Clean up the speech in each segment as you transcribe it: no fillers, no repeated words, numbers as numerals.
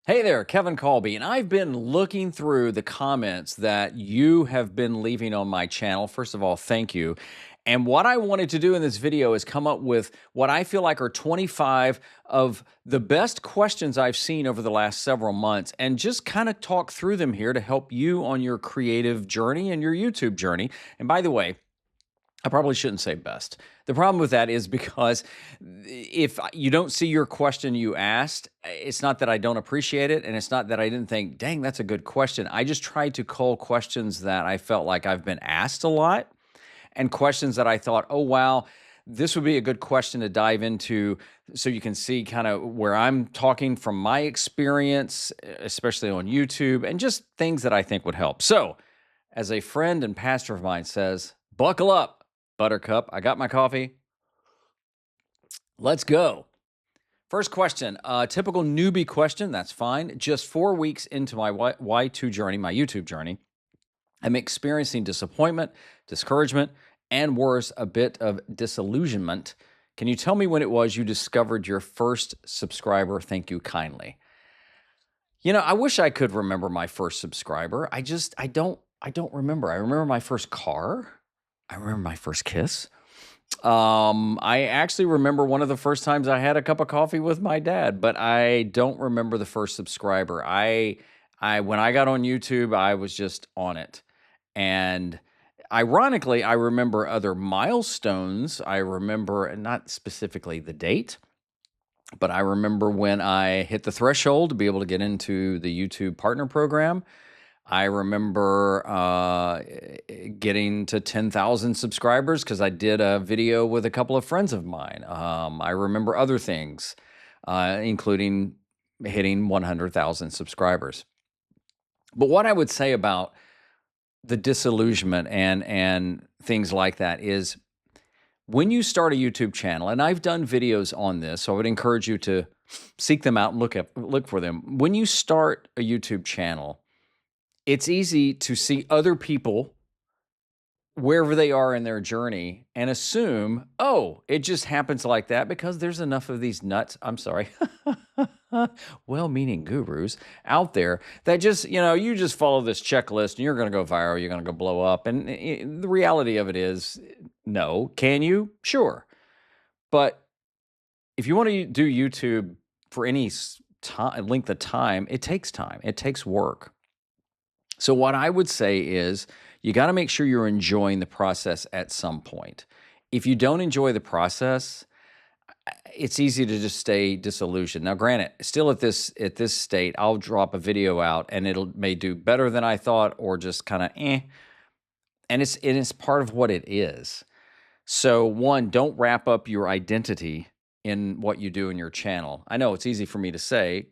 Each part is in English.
Hey there, Kevin Colby, and I've been looking through the comments that you have been leaving on my channel. First of all, thank you. And what I wanted to do in this video is come up with what I feel like are 25 of the best questions I've seen over the last several months and just kind of talk through them here to help you on your creative journey and your YouTube journey. And by the way, I probably shouldn't say best. The problem with that is because if you don't see your question you asked, it's not that I don't appreciate it, and it's not that I didn't think, dang, that's a good question. I just tried to cull questions that I felt like I've been asked a lot and questions that I thought, oh, wow, this would be a good question to dive into so you can see kind of where I'm talking from my experience, especially on YouTube, and just things that I think would help. So, as a friend and pastor of mine says, buckle up. Buttercup, I got my coffee. Let's go. First question, typical newbie question, that's fine. Just 4 weeks into my Y2 journey, my YouTube journey, I'm experiencing disappointment, discouragement, and worse, a bit of disillusionment. Can you tell me when it was you discovered your first subscriber? Thank you kindly. You know, I wish I could remember my first subscriber. I don't remember. I remember my first car. I remember my first kiss. I actually remember one of the first times I had a cup of coffee with my dad, but I don't remember the first subscriber. When I got on YouTube, I was just on it. And ironically, I remember other milestones. I remember not specifically the date, but I remember when I hit the threshold to be able to get into the YouTube partner program. I remember getting to 10,000 subscribers because I did a video with a couple of friends of mine. I remember other things, including hitting 100,000 subscribers. But what I would say about the disillusionment and things like that is when you start a YouTube channel, and I've done videos on this, so I would encourage you to seek them out and look for them. When you start a YouTube channel, it's easy to see other people wherever they are in their journey and assume, oh, it just happens like that because there's enough of these nuts, I'm sorry, well-meaning gurus out there that just, you just follow this checklist and you're going to go viral, you're going to go blow up. And the reality of it is, no. Can you? Sure. But if you want to do YouTube for any length of time, it takes time. It takes work. So what I would say is you got to make sure you're enjoying the process at some point. If you don't enjoy the process, it's easy to just stay disillusioned. Now, granted, still at this state, I'll drop a video out and may do better than I thought or just kind of and it's part of what it is. So one, don't wrap up your identity in what you do in your channel. I know it's easy for me to say,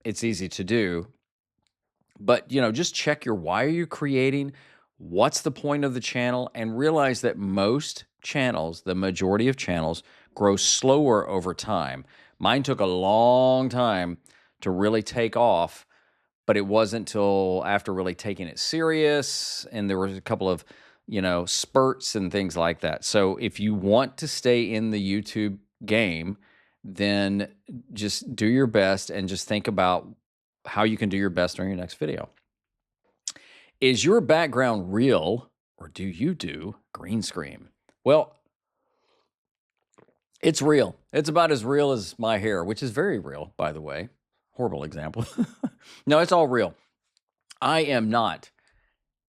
it's easy to do. But, just check why are you creating? What's the point of the channel? And realize that most channels, the majority of channels, grow slower over time. Mine took a long time to really take off, but it wasn't until after really taking it serious. And there was a couple of, spurts and things like that. So if you want to stay in the YouTube game, then just do your best and just think about how you can do your best during your next video. Is your background real or do you do green screen? Well, it's real. It's about as real as my hair, which is very real, by the way. Horrible example. No, it's all real. I am not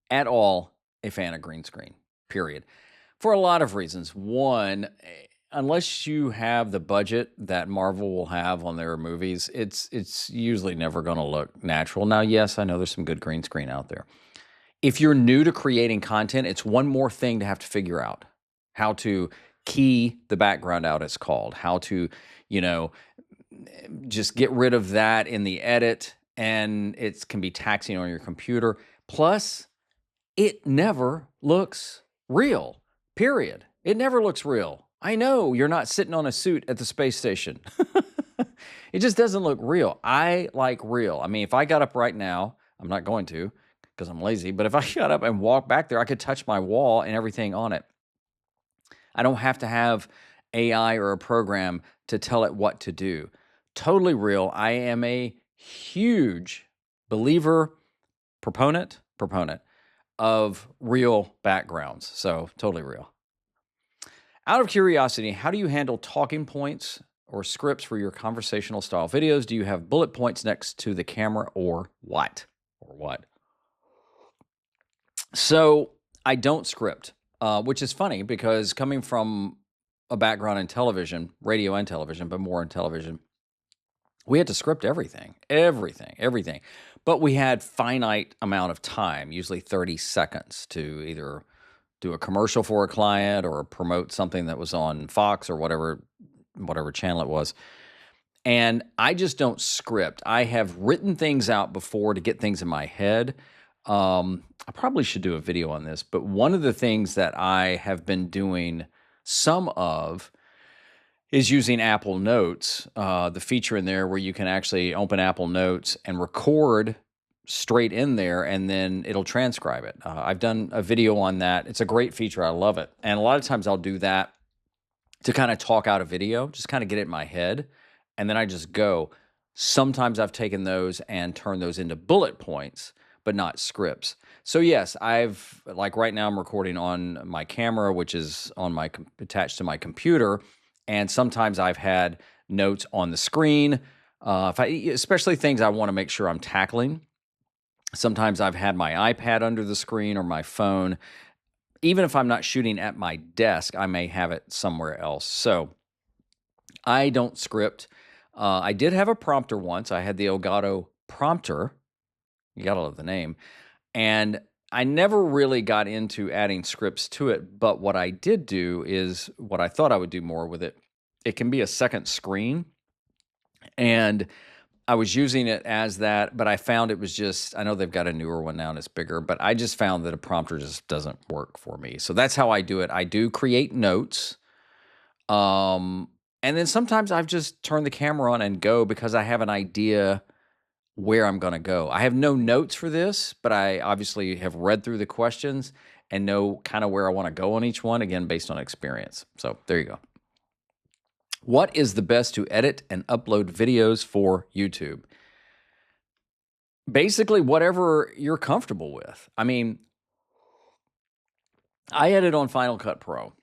at all a fan of green screen, period. For a lot of reasons. One, unless you have the budget that Marvel will have on their movies, it's usually never going to look natural. Now, yes, I know there's some good green screen out there. If you're new to creating content, it's one more thing to have to figure out. How to key the background out, it's called. How to, just get rid of that in the edit, and it can be taxing on your computer. Plus, it never looks real, period. It never looks real. I know you're not sitting on a suit at the space station. It just doesn't look real. I like real. I mean, if I got up right now, I'm not going to because I'm lazy, but if I got up and walked back there, I could touch my wall and everything on it. I don't have to have AI or a program to tell it what to do. Totally real. I am a huge believer, proponent of real backgrounds. So totally real. Out of curiosity, how do you handle talking points or scripts for your conversational style videos? Do you have bullet points next to the camera or what? So I don't script, which is funny because coming from a background in television, radio and television, but more in television, we had to script everything. But we had finite amount of time, usually 30 seconds, to either do a commercial for a client or promote something that was on Fox or whatever channel it was. And I just don't script. I have written things out before to get things in my head. I probably should do a video on this, but one of the things that I have been doing some of is using Apple Notes, the feature in there where you can actually open Apple Notes and record straight in there, and then it'll transcribe it. I've done a video on that. It's a great feature. I love it. And a lot of times I'll do that to kind of talk out a video, just kind of get it in my head, and then I just go. Sometimes I've taken those and turned those into bullet points, but not scripts. So yes, like right now I'm recording on my camera, which is attached to my computer, and sometimes I've had notes on the screen, especially things I want to make sure I'm tackling. Sometimes I've had my iPad under the screen or my phone. Even if I'm not shooting at my desk, I may have it somewhere else. So I don't script. I did have a prompter once. I had the Elgato prompter. You gotta love the name. And I never really got into adding scripts to it, but what I did do is what I thought I would do more with it. It can be a second screen, and I was using it as that, but I found it was just, I know they've got a newer one now and it's bigger, but I just found that a prompter just doesn't work for me. So that's how I do it. I do create notes. And then sometimes I've just turned the camera on and go because I have an idea where I'm going to go. I have no notes for this, but I obviously have read through the questions and know kind of where I want to go on each one, again, based on experience. So there you go. What is the best to edit and upload videos for YouTube? Basically, whatever you're comfortable with. I mean, I edit on Final Cut Pro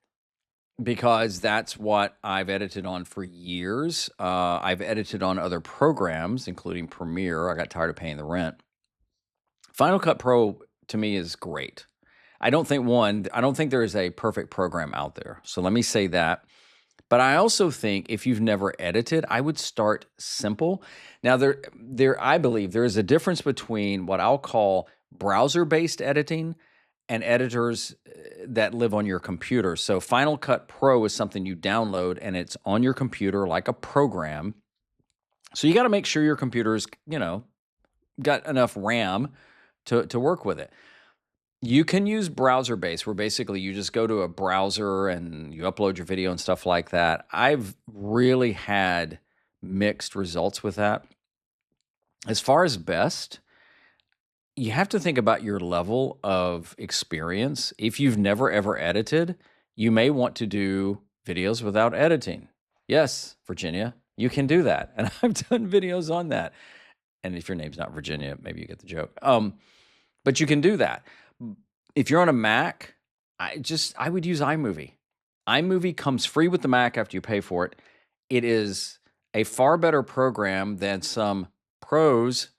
because that's what I've edited on for years. I've edited on other programs, including Premiere. I got tired of paying the rent. Final Cut Pro, to me, is great. I don't think there is a perfect program out there. So let me say that. But I also think if you've never edited, I would start simple. Now, I believe there is a difference between what I'll call browser-based editing and editors that live on your computer. So Final Cut Pro is something you download, and it's on your computer like a program. So you got to make sure your computer's, got enough RAM to work with it. You can use browser-based, where basically you just go to a browser and you upload your video and stuff like that. I've really had mixed results with that. As far as best, you have to think about your level of experience. If you've never ever edited, you may want to do videos without editing. Yes, Virginia, you can do that. And I've done videos on that. And if your name's not Virginia, maybe you get the joke. But you can do that. If you're on a Mac, I would use iMovie. iMovie comes free with the Mac after you pay for it. It is a far better program than some pros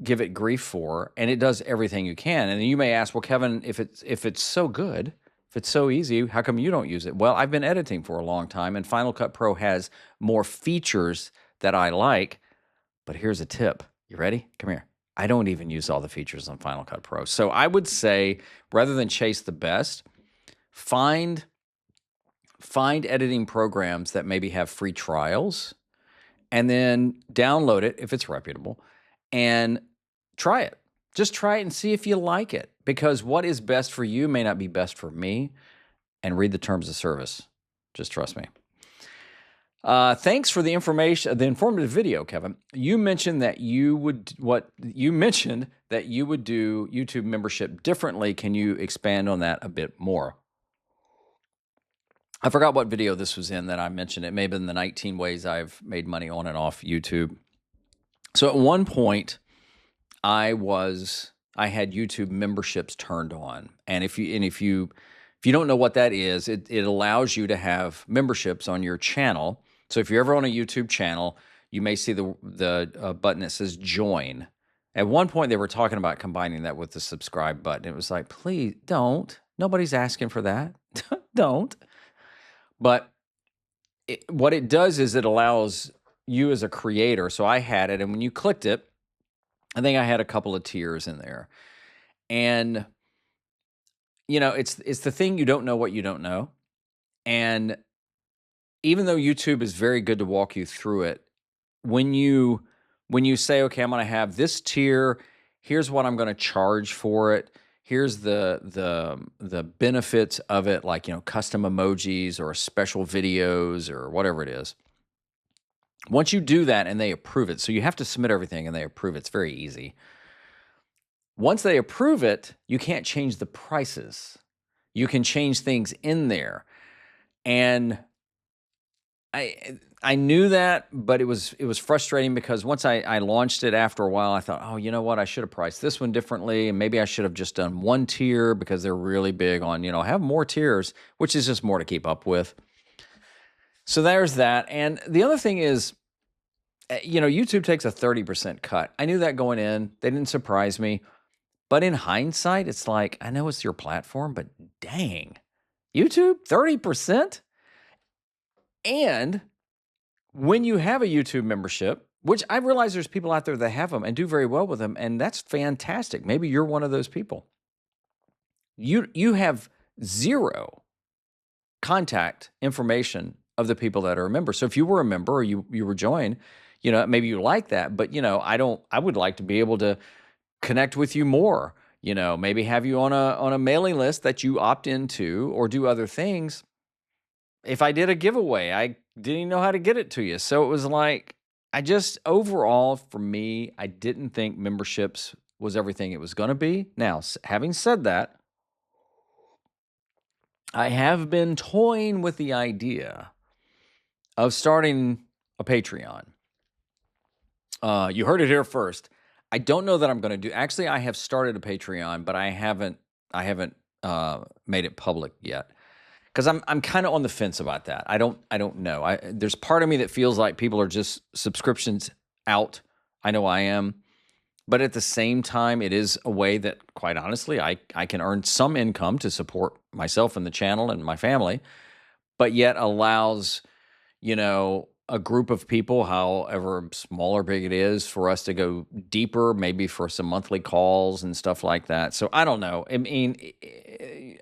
give it grief for, and it does everything you can. And you may ask, well, Kevin, if it's so good, if it's so easy, how come you don't use it? Well, I've been editing for a long time, and Final Cut Pro has more features that I like. But here's a tip. You ready? Come here. I don't even use all the features on Final Cut Pro. So I would say, rather than chase the best, find editing programs that maybe have free trials, and then download it if it's reputable, and try it. Just try it and see if you like it, because what is best for you may not be best for me. And read the terms of service. Just trust me. Thanks for the informative video, Kevin. You mentioned that you would do YouTube membership differently. Can you expand on that a bit more? I forgot what video this was in that I mentioned. It may have been the 19 ways I've made money on and off YouTube. So at one point, I had YouTube memberships turned on, and if you don't know what that is, it allows you to have memberships on your channel. So if you're ever on a YouTube channel, you may see the button that says join. At one point, they were talking about combining that with the subscribe button. It was like, please don't. Nobody's asking for that. Don't. But what it does is it allows you as a creator. So I had it, and when you clicked it, I think I had a couple of tiers in there. And it's the thing, you don't know what you don't know. And even though YouTube is very good to walk you through it, when you say, okay, I'm going to have this tier, here's what I'm going to charge for it. Here's the benefits of it, like, custom emojis or special videos or whatever it is. Once you do that and they approve it, so you have to submit everything and they approve it. It's very easy. Once they approve it, you can't change the prices. You can change things in there. And I knew that, but it was frustrating because once I launched it, after a while, I thought, oh, you know what? I should have priced this one differently. And maybe I should have just done one tier because they're really big on, have more tiers, which is just more to keep up with. So there's that. And the other thing is, YouTube takes a 30% cut. I knew that going in. They didn't surprise me. But in hindsight, it's like, I know it's your platform, but dang, YouTube, 30%? And when you have a YouTube membership, which I realize there's people out there that have them and do very well with them, and that's fantastic. Maybe you're one of those people. You have zero contact information of the people that are a member. So if you were a member or you were joined, maybe you like that, but I would like to be able to connect with you more, maybe have you on a mailing list that you opt into or do other things. If I did a giveaway, I didn't even know how to get it to you. So it was like, overall for me, I didn't think memberships was everything it was going to be. Now, having said that, I have been toying with the idea of starting a Patreon. You heard it here first. I don't know that I'm going to do. Actually, I have started a Patreon, but I haven't made it public yet because I'm kind of on the fence about that. I don't know. There's part of me that feels like people are just subscriptions out. I know I am, but at the same time, it is a way that, quite honestly, I can earn some income to support myself and the channel and my family, but yet allows a group of people, however small or big it is, for us to go deeper, maybe for some monthly calls and stuff like that. So I don't know. I mean,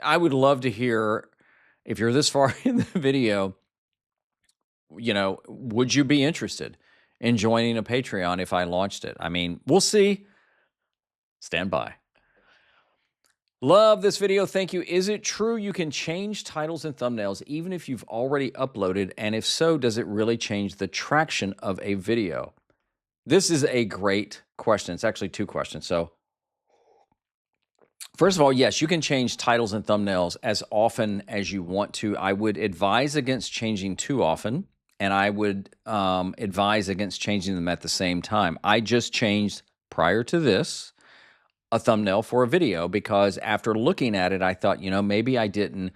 I would love to hear, if you're this far in the video, would you be interested in joining a Patreon if I launched it? I mean, we'll see. Stand by. Love this video. Thank you. Is it true you can change titles and thumbnails even if you've already uploaded? And if so, does it really change the traction of a video? This is a great question. It's actually two questions. So first of all, yes, you can change titles and thumbnails as often as you want to. I would advise against changing too often, and I would advise against changing them at the same time. I just changed, prior to this, a thumbnail for a video because after looking at it, I thought, maybe I didn't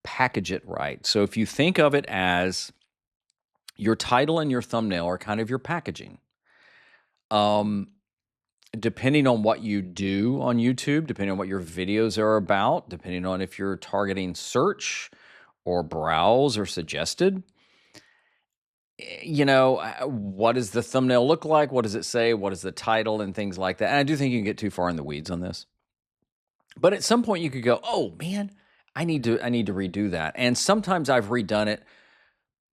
package it right. So if you think of it as your title and your thumbnail are kind of your packaging, depending on what you do on YouTube, depending on what your videos are about, depending on if you're targeting search or browse or suggested, what does the thumbnail look like? What does it say? What is the title and things like that? And I do think you can get too far in the weeds on this. But at some point you could go, oh man, I need to redo that. And sometimes I've redone it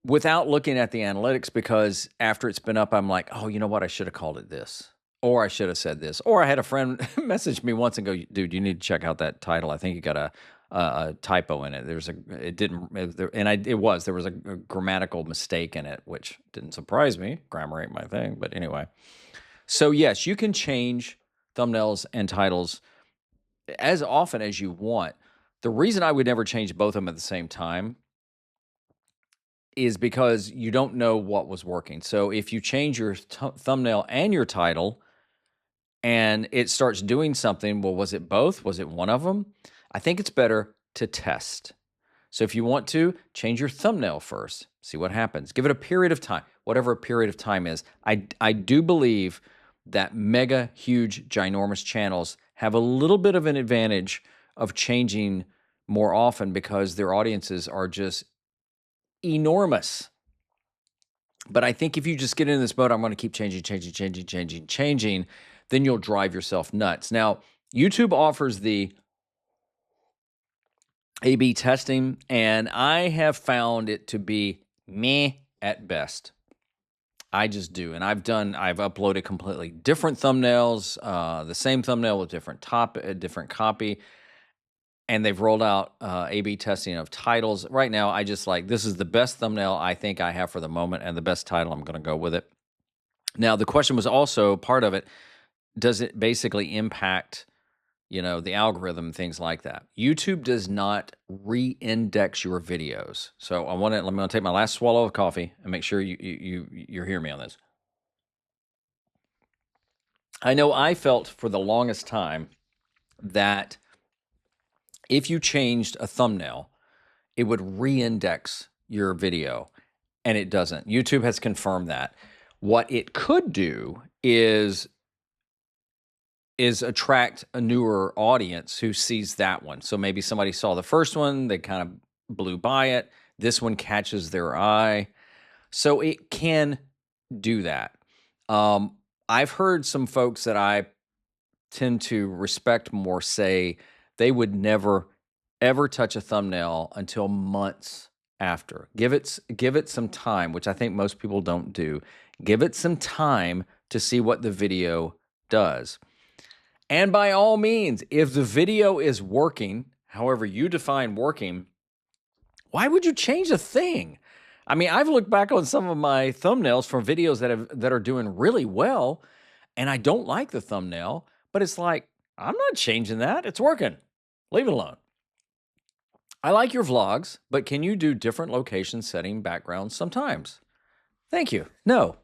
without looking at the analytics because after it's been up, I'm like, oh, you know what? I should have called it this, or I should have said this. Or I had a friend message me once and go, dude, you need to check out that title. I think you got a typo in it. There was a grammatical mistake in it, which didn't surprise me. Grammar ain't my thing. But anyway, so yes, you can change thumbnails and titles as often as you want. The reason I would never change both of them at the same time is because you don't know what was working. So if you change your thumbnail and your title and it starts doing something, well, was it both? Was it one of them? I think it's better to test. So if you want to, change your thumbnail first, see what happens. Give it a period of time, whatever a period of time is. I do believe that mega, huge, ginormous channels have a little bit of an advantage of changing more often because their audiences are just enormous. But I think if you just get in this mode, I'm going to keep changing, then you'll drive yourself nuts. Now, YouTube offers the A/B testing, and I have found it to be meh at best. I just do. And I've uploaded completely different thumbnails, the same thumbnail with different copy, and they've rolled out A/B testing of titles. Right now, I just this is the best thumbnail I think I have for the moment, and the best title, I'm going to go with it. Now, the question was also part of it, does it basically impact the algorithm, things like that? YouTube does not re-index your videos. So I'm going to take my last swallow of coffee and make sure you hear me on this. I know I felt for the longest time that if you changed a thumbnail, it would re-index your video, and it doesn't. YouTube has confirmed that. What it could do is attract a newer audience who sees that one. So maybe somebody saw the first one, they kind of blew by it. This one catches their eye. So it can do that. I've heard some folks that I tend to respect more say they would never, ever touch a thumbnail until months after. Give it some time, which I think most people don't do. Give it some time to see what the video does. And by all means, if the video is working, however you define working, why would you change a thing? I mean, I've looked back on some of my thumbnails from videos that are doing really well, and I don't like the thumbnail, but it's like, I'm not changing that. It's working. Leave it alone. I like your vlogs, but can you do different location setting backgrounds sometimes? Thank you. No.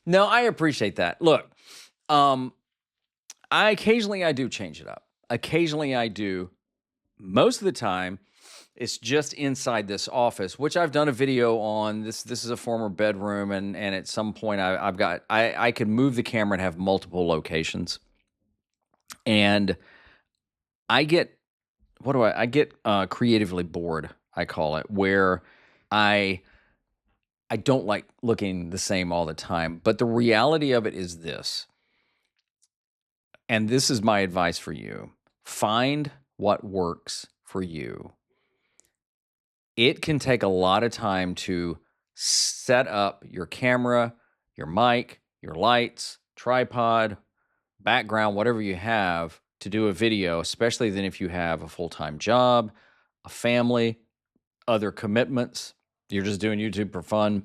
No, I appreciate that. Look, occasionally I do change it up. Occasionally I do. Most of the time, it's just inside this office, which I've done a video on. This is a former bedroom, and at some point I could move the camera and have multiple locations. And I get creatively bored, I call it, where I don't like looking the same all the time. But the reality of it is this, and this is my advice for you: find what works for you. It can take a lot of time to set up your camera, your mic, your lights, tripod, background, whatever you have to do a video, especially then if you have a full-time job, a family, other commitments. You're just doing YouTube for fun.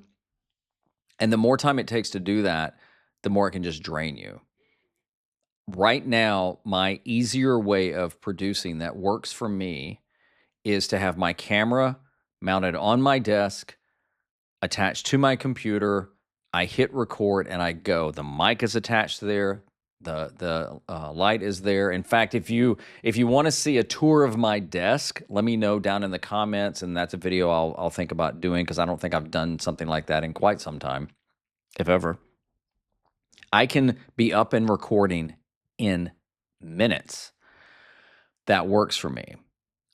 And the more time it takes to do that, the more it can just drain you. Right now, my easier way of producing that works for me is to have my camera mounted on my desk, attached to my computer. I hit record and I go. The mic is attached there. The light is there. In fact, if you want to see a tour of my desk, let me know down in the comments, and that's a video I'll think about doing, because I don't think I've done something like that in quite some time, if ever. I can be up and recording in minutes. That works for me.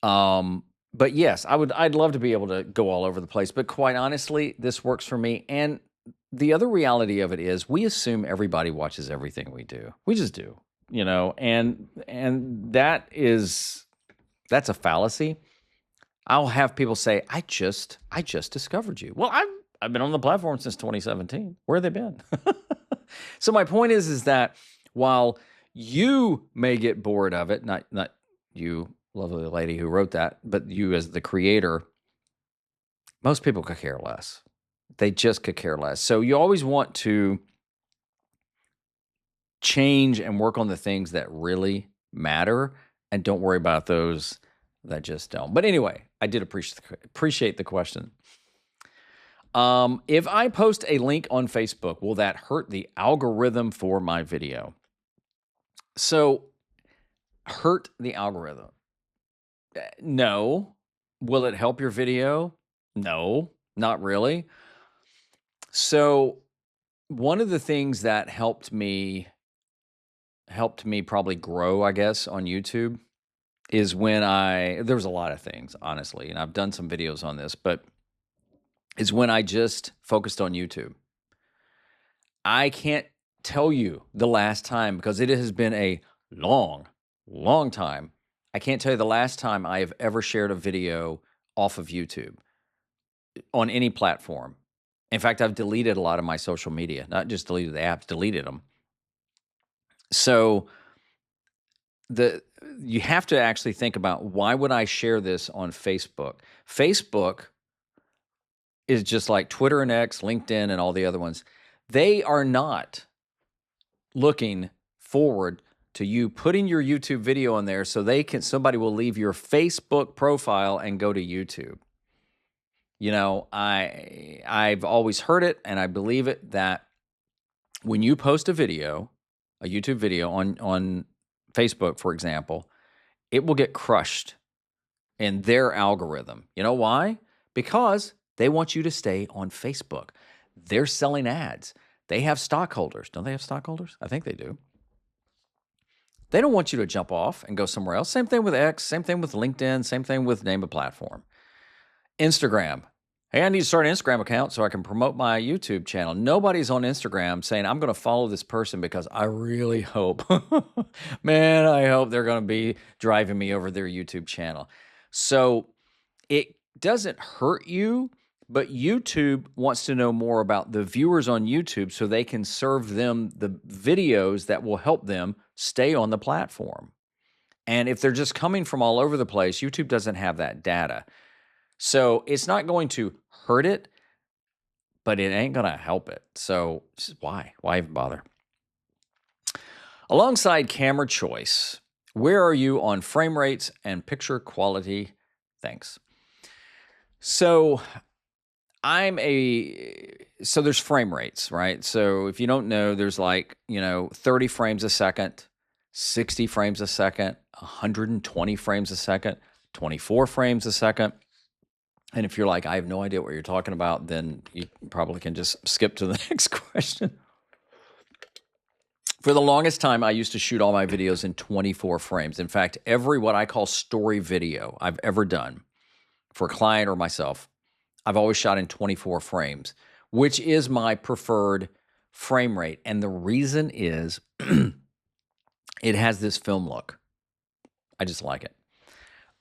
But yes, I'd love to be able to go all over the place, but quite honestly, this works for me. And the other reality of it is we assume everybody watches everything we do. We just do, and that's a fallacy. I'll have people say, I just discovered you. Well, I've been on the platform since 2017. Where have they been? So my point is that while you may get bored of it, not you, lovely lady who wrote that, but you as the creator, most people could care less. They just could care less. So you always want to change and work on the things that really matter, and don't worry about those that just don't. But anyway, I did appreciate the question. If I post a link on Facebook, will that hurt the algorithm for my video? So, hurt the algorithm? No. Will it help your video? No, not really. So, one of the things that helped me probably grow, I guess, on YouTube is when there was a lot of things, honestly, and I've done some videos on this, but is when I just focused on YouTube. I can't tell you the last time because it has been a long, long time. I can't tell you the last time I have ever shared a video off of YouTube on any platform. In fact, I've deleted a lot of my social media, not just deleted the apps, deleted them. So you have to actually think about, why would I share this on Facebook? Facebook is just like Twitter and X, LinkedIn, and all the other ones. They are not looking forward to you putting your YouTube video on there so somebody will leave your Facebook profile and go to YouTube. You know, I've always heard it, and I believe it, that when you post a YouTube video on Facebook, for example, it will get crushed in their algorithm. You know why? Because they want you to stay on Facebook. They're selling ads. They have stockholders. Don't they have stockholders? I think they do. They don't want you to jump off and go somewhere else. Same thing with X, same thing with LinkedIn, same thing with name a platform. Instagram. Hey, I need to start an Instagram account so I can promote my YouTube channel. Nobody's on Instagram saying, I'm going to follow this person because I really hope, man, I hope they're going to be driving me over their YouTube channel. So it doesn't hurt you, but YouTube wants to know more about the viewers on YouTube so they can serve them the videos that will help them stay on the platform. And if they're just coming from all over the place, YouTube doesn't have that data. So it's not going to hurt it, but it ain't going to help it. So why? Why even bother? Alongside camera choice, where are you on frame rates and picture quality? Thanks. So there's frame rates, right? So if you don't know, there's 30 frames a second, 60 frames a second, 120 frames a second, 24 frames a second. And if you're like, I have no idea what you're talking about, then you probably can just skip to the next question. For the longest time, I used to shoot all my videos in 24 frames. In fact, every what I call story video I've ever done for a client or myself, I've always shot in 24 frames, which is my preferred frame rate. And the reason is it has this film look. I just like it.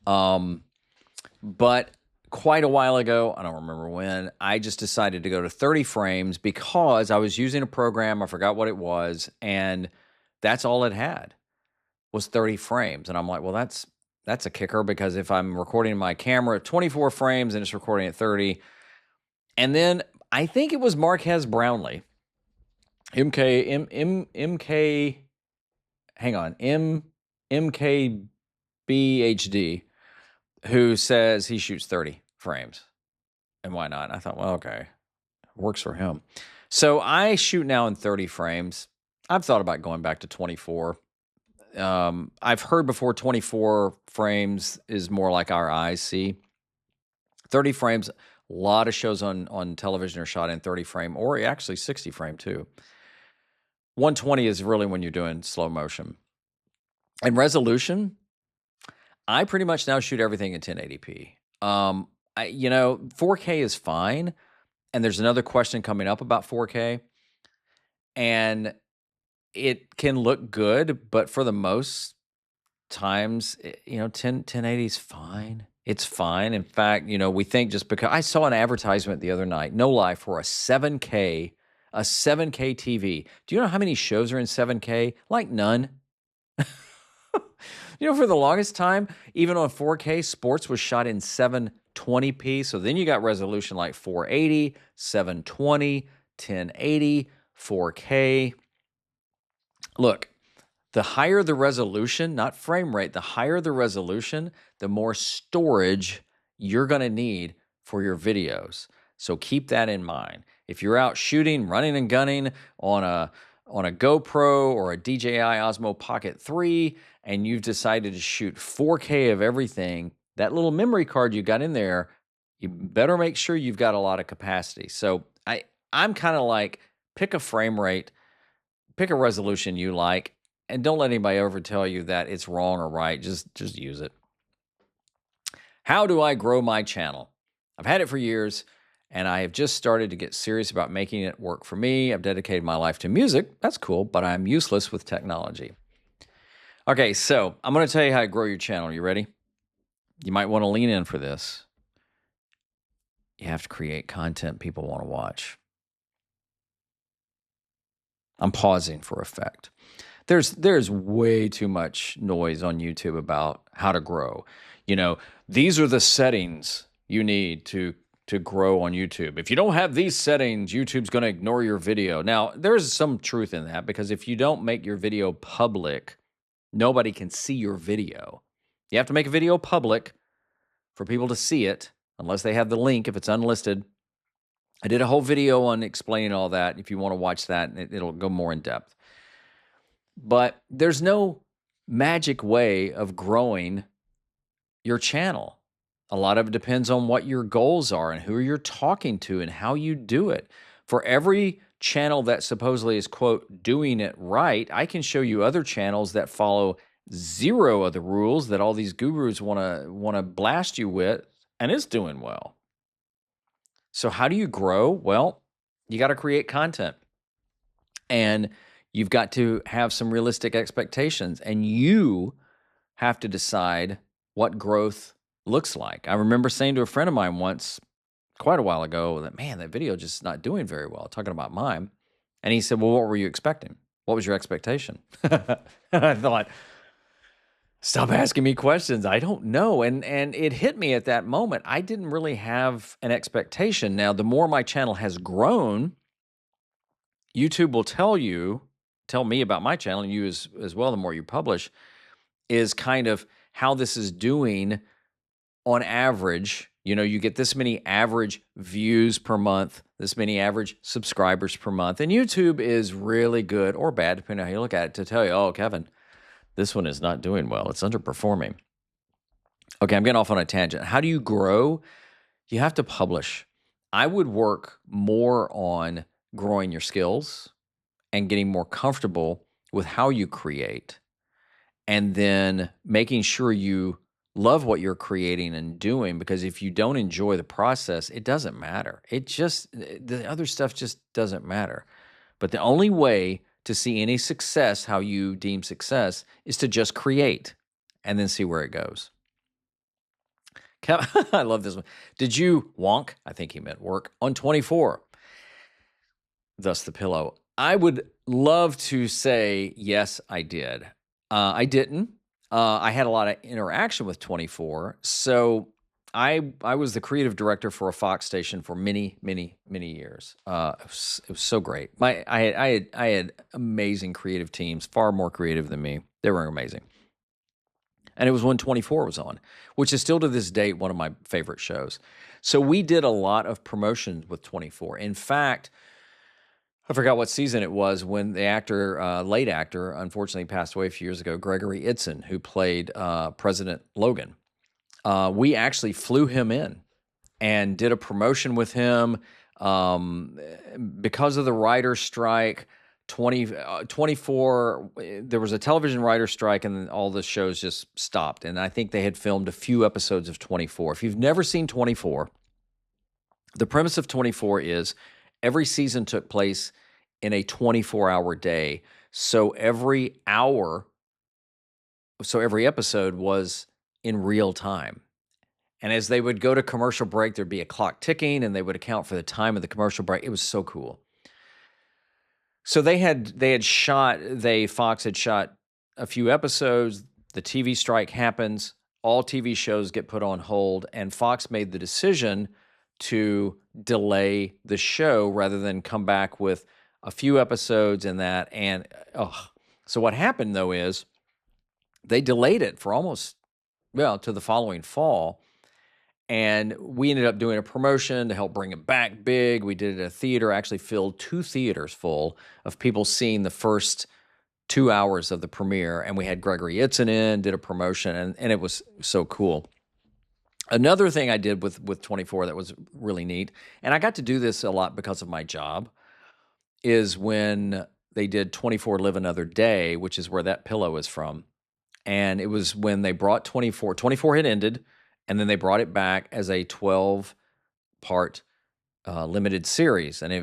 But quite a while ago, I don't remember when, I just decided to go to 30 frames because I was using a program, I forgot what it was, and that's all it had was 30 frames. And I'm like, well, that's a kicker, because if I'm recording my camera at 24 frames and it's recording at 30, and then I think it was Marquez Brownlee, MKBHD, who says he shoots 30 frames. And why not? I thought, well, okay, works for him. So I shoot now in 30 frames. I've thought about going back to 24. I've heard before 24 frames is more like our eyes see. 30 frames, a lot of shows on television are shot in 30 frame, or actually 60 frame too. 120 is really when you're doing slow motion. And resolution, I pretty much now shoot everything in 1080p. 4K is fine. And there's another question coming up about 4K. And it can look good, but for the most times, 1080 is fine. It's fine. In fact, we think, just because I saw an advertisement the other night, no lie, for a 7K TV. Do you know how many shows are in 7K? Like none. For the longest time, even on 4K, sports was shot in 720p. So then you got resolution like 480, 720, 1080, 4K. Look, the higher the resolution, not frame rate, the higher the resolution, the more storage you're going to need for your videos. So keep that in mind. If you're out shooting, running and gunning on a GoPro or a DJI Osmo Pocket 3, and you've decided to shoot 4K of everything, that little memory card you got in there, you better make sure you've got a lot of capacity. So I'm kind of like, pick a frame rate, pick a resolution you like, and don't let anybody ever tell you that it's wrong or right. Just use it. How do I grow my channel? I've had it for years, and I have just started to get serious about making it work for me. I've dedicated my life to music. That's cool, but I'm useless with technology. Okay, so I'm going to tell you how to grow your channel. You ready? You might want to lean in for this. You have to create content people want to watch. I'm pausing for effect. There's way too much noise on YouTube about how to grow. These are the settings you need to grow on YouTube. If you don't have these settings, YouTube's going to ignore your video. Now, there's some truth in that, because if you don't make your video public, nobody can see your video. You have to make a video public for people to see it, unless they have the link, if it's unlisted. I did a whole video on explaining all that. If you want to watch that, it'll go more in depth. But there's no magic way of growing your channel. A lot of it depends on what your goals are and who you're talking to and how you do it. For every channel that supposedly is, quote, doing it right, I can show you other channels that follow zero of the rules that all these gurus want to blast you with, and it's doing well. So how do you grow? Well, you got to create content. And you've got to have some realistic expectations, and you have to decide what growth looks like. I remember saying to a friend of mine once, quite a while ago, that, man, that video just not doing very well, talking about mine. And he said, well, what were you expecting? What was your expectation? And I thought, stop asking me questions. I don't know. And it hit me at that moment. I didn't really have an expectation. Now, the more my channel has grown, YouTube will tell me about my channel, and you as well, the more you publish, is kind of how this is doing on average. You get this many average views per month, this many average subscribers per month. And YouTube is really good or bad, depending on how you look at it, to tell you, oh, Kevin, this one is not doing well. It's underperforming. Okay, I'm getting off on a tangent. How do you grow? You have to publish. I would work more on growing your skills and getting more comfortable with how you create, and then making sure you love what you're creating and doing, because if you don't enjoy the process, it doesn't matter. The other stuff just doesn't matter. But the only way to see any success, how you deem success, is to just create and then see where it goes. I love this one. Did you wonk? I think he meant work on 24. Thus the pillow. I would love to say, yes, I did. I didn't. I had a lot of interaction with 24. So I was the creative director for a Fox station for many, many, many years. It was so great. I had amazing creative teams, far more creative than me. They were amazing. And it was when 24 was on, which is still to this date one of my favorite shows. So we did a lot of promotions with 24. In fact, I forgot what season it was when the actor, late actor, unfortunately passed away a few years ago, Gregory Itzin, who played President Logan. We actually flew him in and did a promotion with him. Because of the writer's strike, 24, there was a television writer's strike, and all the shows just stopped. And I think they had filmed a few episodes of 24. If you've never seen 24, the premise of 24 is every season took place in a 24-hour day. So every episode was in real time. And as they would go to commercial break, there'd be a clock ticking, and they would account for the time of the commercial break. It was so cool. So Fox had shot a few episodes. The TV strike happens. All TV shows get put on hold, and Fox made the decision to delay the show rather than come back with a few episodes and that. And so what happened, though, is they delayed it for almost, to the following fall. And we ended up doing a promotion to help bring it back big. We did it at a theater, actually filled 2 theaters full of people seeing the first 2 hours of the premiere. And we had Gregory Itzen in, did a promotion, and it was so cool. Another thing I did with 24 that was really neat, and I got to do this a lot because of my job, is when they did 24 Live Another Day, which is where that pillow is from. And it was when they brought 24. 24 had ended, and then they brought it back as a 12-part limited series. And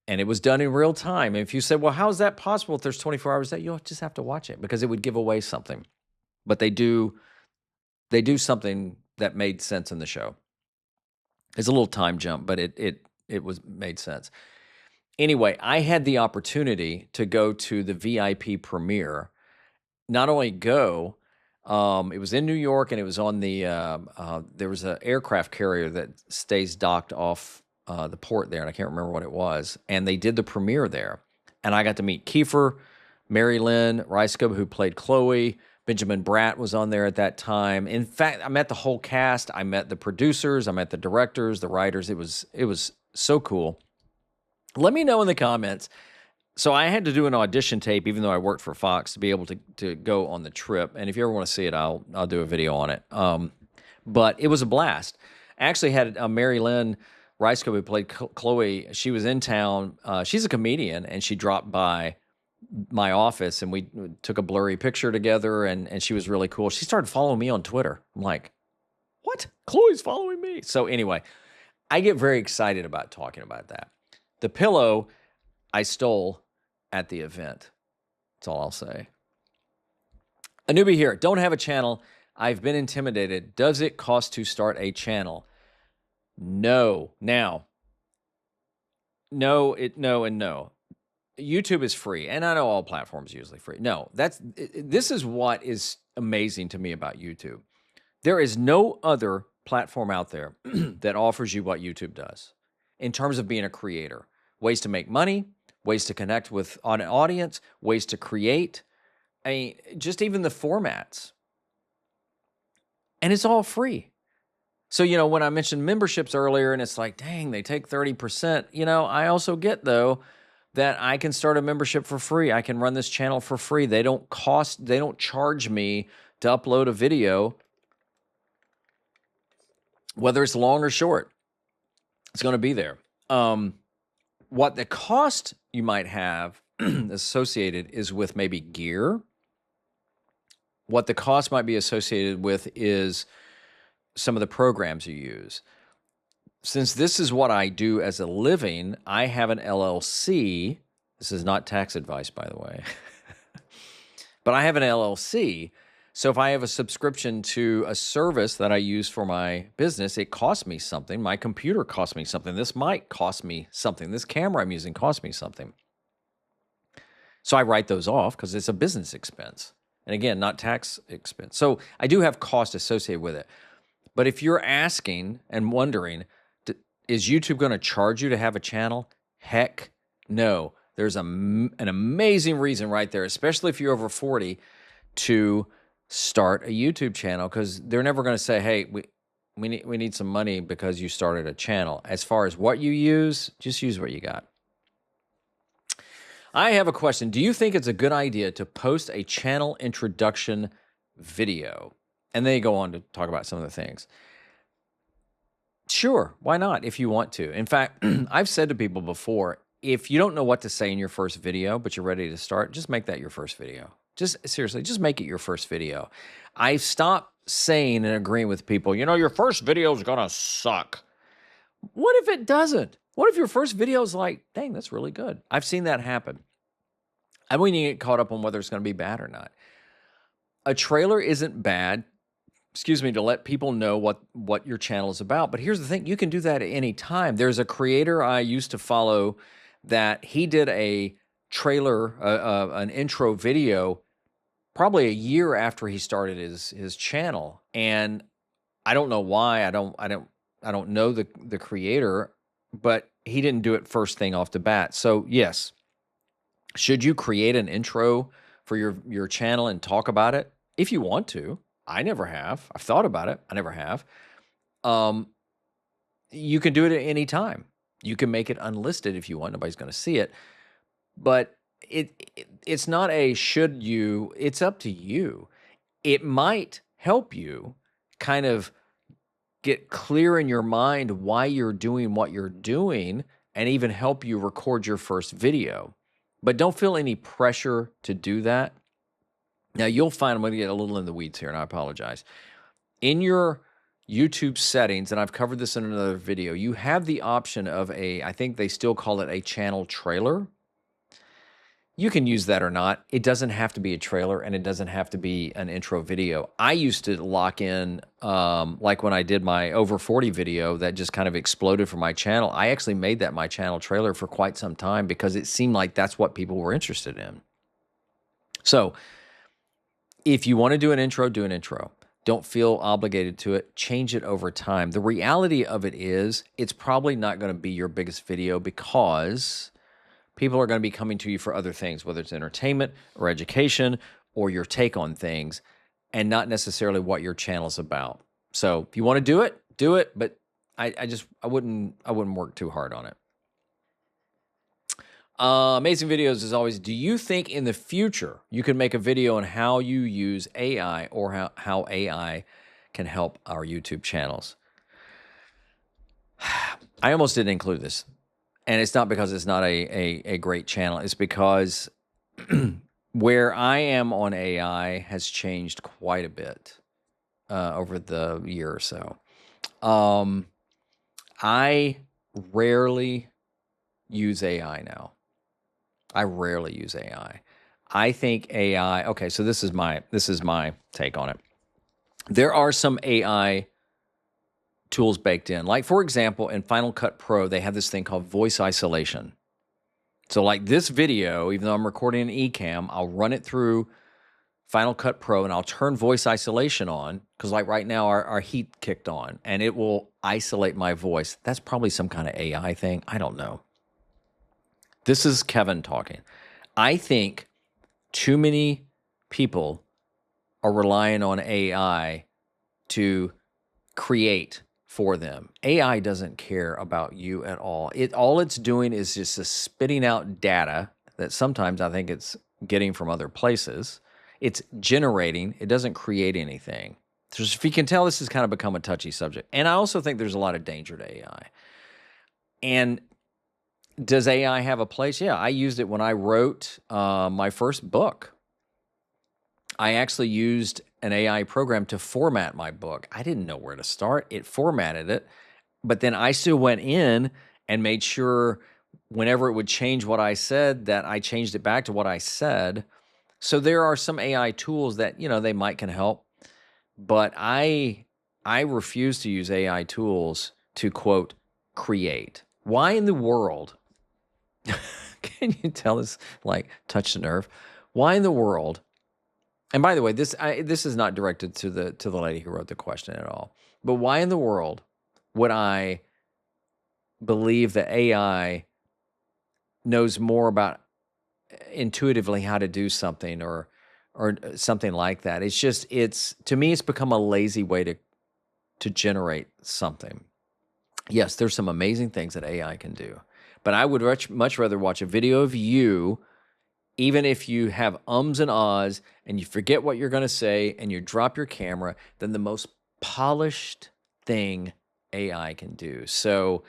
it was done in real time. And if you said, well, how is that possible if there's 24 hours that you'll just have to watch it because it would give away something. But they do something that made sense in the show. It's a little time jump, but it was made sense. Anyway, I had the opportunity to go to the VIP premiere. Not only go, it was in New York, and it was on the there was an aircraft carrier that stays docked off the port there, and I can't remember what it was. And they did the premiere there, and I got to meet Kiefer, Mary Lynn Ryscoe, who played Chloe. Benjamin Bratt was on there at that time. In fact, I met the whole cast. I met the producers. I met the directors, the writers. It was so cool. Let me know in the comments. So I had to do an audition tape, even though I worked for Fox, to be able to go on the trip. And if you ever want to see it, I'll do a video on it. But it was a blast. I actually had Mary Lynn Ryscoe, who played Chloe. She was in town. She's a comedian, and she dropped by my office, and we took a blurry picture together, and she was really cool. She started following me on Twitter. I'm like, what? Chloe's following me? So anyway, I get very excited about talking about that. The pillow I stole at the event. That's all I'll say. A newbie here. Don't have a channel. I've been intimidated. Does it cost to start a channel? No. Now, no, and no. YouTube is free, and I know all platforms are usually free. No, this is what is amazing to me about YouTube. There is no other platform out there that offers you what YouTube does in terms of being a creator. Ways to make money, ways to connect with an audience, ways to create. I mean, just even the formats. And it's all free. So, when I mentioned memberships earlier, and it's like, dang, they take 30%. I also get, though, that I can start a membership for free. I can run this channel for free. They don't charge me to upload a video, whether it's long or short. It's going to be there. What the cost you might have associated is with maybe gear. What the cost might be associated with is some of the programs you use. Since this is what I do as a living, I have an LLC. This is not tax advice, by the way. But I have an LLC. So if I have a subscription to a service that I use for my business, it costs me something. My computer costs me something. This mic costs me something. This camera I'm using costs me something. So I write those off because it's a business expense. And again, not tax expense. So I do have cost associated with it. But if you're asking and wondering, is YouTube going to charge you to have a channel? Heck no. There's an amazing reason right there, especially if you're over 40, to start a YouTube channel, because they're never going to say, hey, we need some money because you started a channel. As far as what you use, just use what you got. I have a question. Do you think it's a good idea to post a channel introduction video? And then you go on to talk about some of the things. Sure, why not if you want to? In fact, I've said to people before, if you don't know what to say in your first video, but you're ready to start, just make that your first video. Just seriously, just make it your first video. I stopped saying and agreeing with people, your first video is going to suck. What if it doesn't? What if your first video is like, dang, that's really good? I've seen that happen. I wouldn't even get caught up on whether it's going to be bad or not. A trailer isn't bad, to let people know what your channel is about. But here's the thing, you can do that at any time. There's a creator I used to follow that he did a trailer, an intro video, probably a year after he started his channel. And I don't know why. I don't know the creator, but he didn't do it first thing off the bat. So yes, should you create an intro for your channel and talk about it? If you want to. I never have. I've thought about it. I never have. You can do it at any time. You can make it unlisted if you want. Nobody's going to see it. But it's not a should you, it's up to you. It might help you kind of get clear in your mind why you're doing what you're doing and even help you record your first video. But don't feel any pressure to do that. Now, you'll find, I'm going to get a little in the weeds here, and I apologize. In your YouTube settings, and I've covered this in another video, you have the option of I think they still call it a channel trailer. You can use that or not. It doesn't have to be a trailer, and it doesn't have to be an intro video. I used to lock in, like when I did my over 40 video that just kind of exploded for my channel. I actually made that my channel trailer for quite some time because it seemed like that's what people were interested in. So if you want to do an intro, do an intro. Don't feel obligated to it. Change it over time. The reality of it is it's probably not going to be your biggest video because people are going to be coming to you for other things, whether it's entertainment or education or your take on things, and not necessarily what your channel is about. So if you want to do it, but I wouldn't work too hard on it. Amazing videos as always. Do you think in the future you can make a video on how you use AI or how AI can help our YouTube channels? I almost didn't include this. And it's not because it's not a great channel. It's because where I am on AI has changed quite a bit over the year or so. I rarely use AI now. I rarely use AI. I think AI, okay, so this is my take on it. There are some AI tools baked in. Like, for example, in Final Cut Pro, they have this thing called voice isolation. So like this video, even though I'm recording an eCam, I'll run it through Final Cut Pro and I'll turn voice isolation on because like right now our heat kicked on and it will isolate my voice. That's probably some kind of AI thing. I don't know. This is Kevin talking. I think too many people are relying on AI to create for them. AI doesn't care about you at all. All it's doing is just spitting out data that sometimes I think it's getting from other places. It's generating. It doesn't create anything. So if you can tell, this has kind of become a touchy subject. And I also think there's a lot of danger to AI. And does AI have a place? Yeah, I used it when I wrote my first book. I actually used an AI program to format my book. I didn't know where to start. It formatted it, but then I still went in and made sure whenever it would change what I said that I changed it back to what I said. So there are some AI tools that, they might can help, but I refuse to use AI tools to, quote, create. Why in the world? Can you tell this like touched a nerve? Why in the world? And by the way, this is not directed to the lady who wrote the question at all. But why in the world would I believe that AI knows more about intuitively how to do something or something like that? It's to me, it's become a lazy way to generate something. Yes, there's some amazing things that AI can do, but I would much rather watch a video of you, even if you have ums and ahs and you forget what you're going to say and you drop your camera, than the most polished thing AI can do. So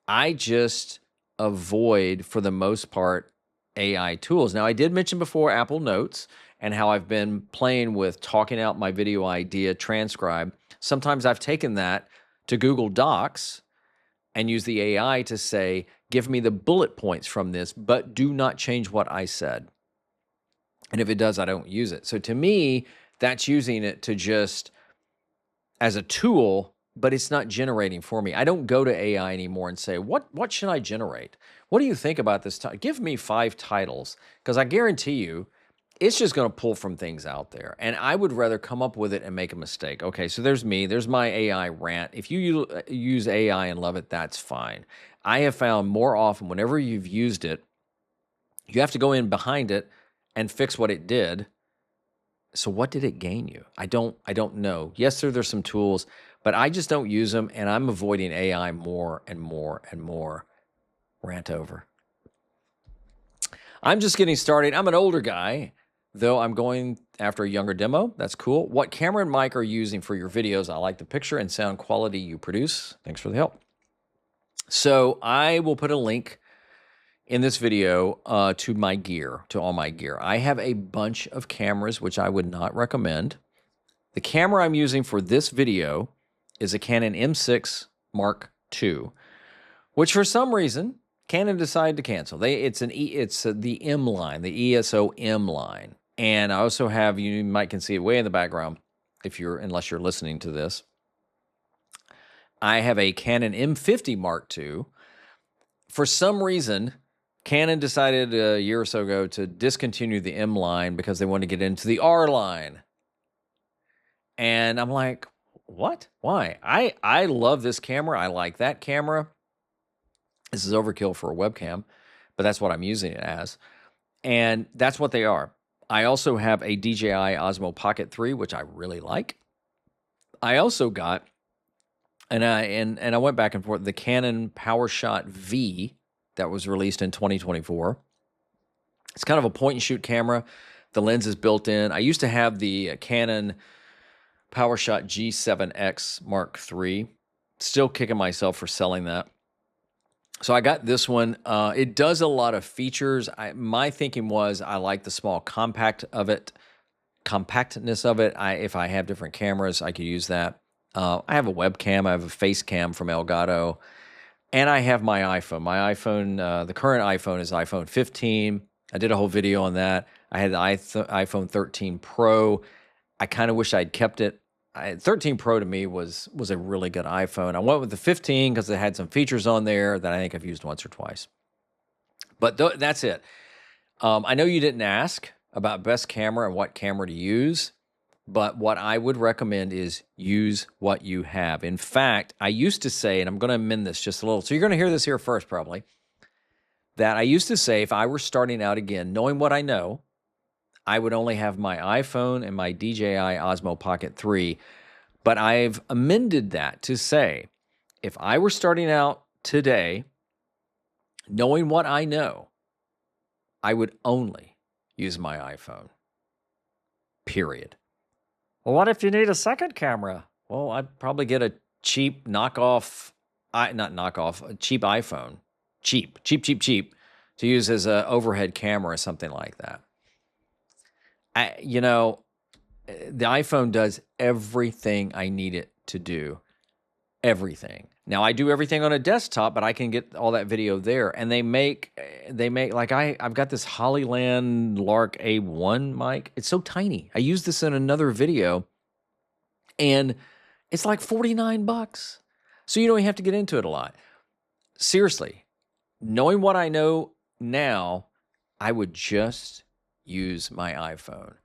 I just avoid, for the most part, AI tools. Now, I did mention before Apple Notes and how I've been playing with talking out my video idea, transcribe. Sometimes I've taken that to Google Docs and use the AI to say, give me the bullet points from this, but do not change what I said. And if it does, I don't use it. So to me, that's using it to just as a tool, but it's not generating for me. I don't go to AI anymore and say, what should I generate? What do you think about this? Give me 5 titles, because I guarantee you, it's just going to pull from things out there. And I would rather come up with it and make a mistake. Okay, so there's me. There's my AI rant. If you use AI and love it, that's fine. I have found more often, whenever you've used it, you have to go in behind it and fix what it did. So what did it gain you? I don't know. Yes, there's some tools, but I just don't use them, and I'm avoiding AI more and more and more. Rant over. I'm just getting started. I'm an older guy, though I'm going after a younger demo. That's cool. What camera and mic are you using for your videos? I like the picture and sound quality you produce. Thanks for the help. So I will put a link in this video to my gear, to all my gear. I have a bunch of cameras, which I would not recommend. The camera I'm using for this video is a Canon M6 Mark II, which for some reason Canon decided to cancel. It's the M line, the ESO M line, and I also have, you might can see it way in the background unless you're listening to this. I have a Canon M50 Mark II. For some reason, Canon decided a year or so ago to discontinue the M line because they wanted to get into the R line. And I'm like, what? Why? I love this camera. I like that camera. This is overkill for a webcam, but that's what I'm using it as. And that's what they are. I also have a DJI Osmo Pocket 3, which I really like. I also got, and I went back and forth, the Canon PowerShot V that was released in 2024. It's kind of a point-and-shoot camera. The lens is built in. I used to have the Canon PowerShot G7X Mark III. Still kicking myself for selling that. So I got this one. It does a lot of features. My thinking was I like the small compactness of it. If I have different cameras, I could use that. I have a webcam. I have a face cam from Elgato. And I have my iPhone. My iPhone, the current iPhone is iPhone 15. I did a whole video on that. I had the iPhone 13 Pro. I kind of wish I'd kept it. 13 Pro to me was a really good iPhone. I went with the 15 because it had some features on there that I think I've used once or twice. But that's it. I know you didn't ask about best camera and what camera to use, but what I would recommend is use what you have. In fact, I used to say, and I'm going to amend this just a little, so you're going to hear this here first probably, that I used to say if I were starting out again, knowing what I know, I would only have my iPhone and my DJI Osmo Pocket 3, but I've amended that to say, if I were starting out today, knowing what I know, I would only use my iPhone, period. Well, what if you need a second camera? Well, I'd probably get a cheap knockoff, a cheap iPhone, cheap to use as an overhead camera or something like that. The iPhone does everything I need it to do. Everything. Now I do everything on a desktop, but I can get all that video there. And they make like I've got this Hollyland Lark A1 mic. It's so tiny. I used this in another video, and it's like $49. So you don't even have to get into it a lot. Seriously, knowing what I know now, I would just use my iPhone.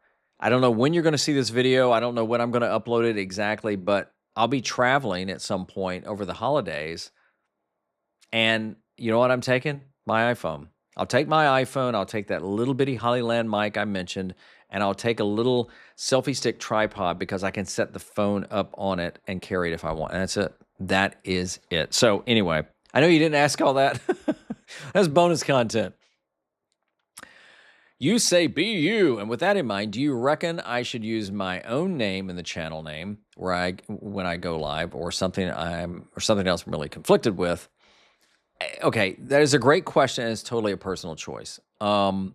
I don't know when you're going to see this video. I don't know when I'm going to upload it exactly, but I'll be traveling at some point over the holidays. And you know what I'm taking? My iPhone. I'll take my iPhone. I'll take that little bitty Hollyland mic I mentioned, and I'll take a little selfie stick tripod because I can set the phone up on it and carry it if I want. And that's it. That is it. So anyway, I know you didn't ask all that. That's bonus content. You say be you, and with that in mind, do you reckon I should use my own name in the channel name when I go live, or something else I'm really conflicted with? Okay, that is a great question, and it's totally a personal choice. I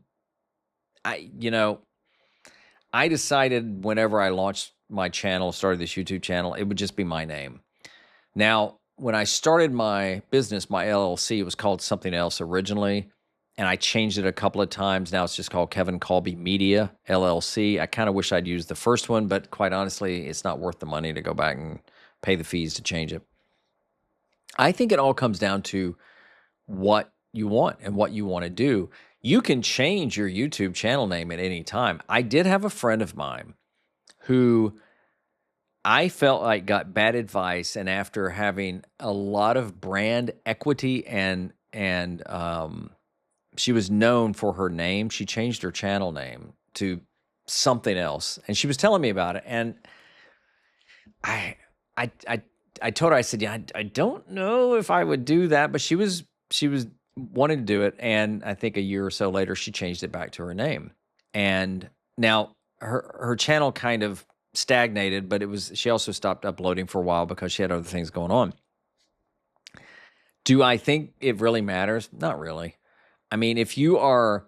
decided whenever I launched my channel, started this YouTube channel, it would just be my name. Now, when I started my business, my LLC, it was called something else originally. And I changed it a couple of times. Now it's just called Kevin Colby Media, LLC. I kind of wish I'd used the first one, but quite honestly, it's not worth the money to go back and pay the fees to change it. I think it all comes down to what you want and what you want to do. You can change your YouTube channel name at any time. I did have a friend of mine who I felt like got bad advice, and after having a lot of brand equity and she was known for her name, she changed her channel name to something else, and she was telling me about it. And I told her, I said, yeah, I don't know if I would do that, but she was wanting to do it. And I think a year or so later, she changed it back to her name. And now her channel kind of stagnated, but she also stopped uploading for a while because she had other things going on. Do I think it really matters? Not really. I mean, if you are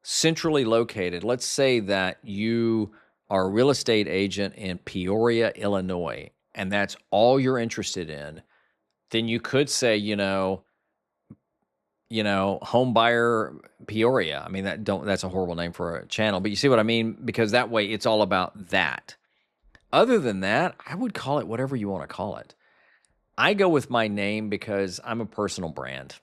centrally located, let's say that you are a real estate agent in Peoria, Illinois, and that's all you're interested in, then you could say, home buyer Peoria. I mean, that's a horrible name for a channel, but you see what I mean? Because that way it's all about that. Other than that, I would call it whatever you want to call it. I go with my name because I'm a personal brand.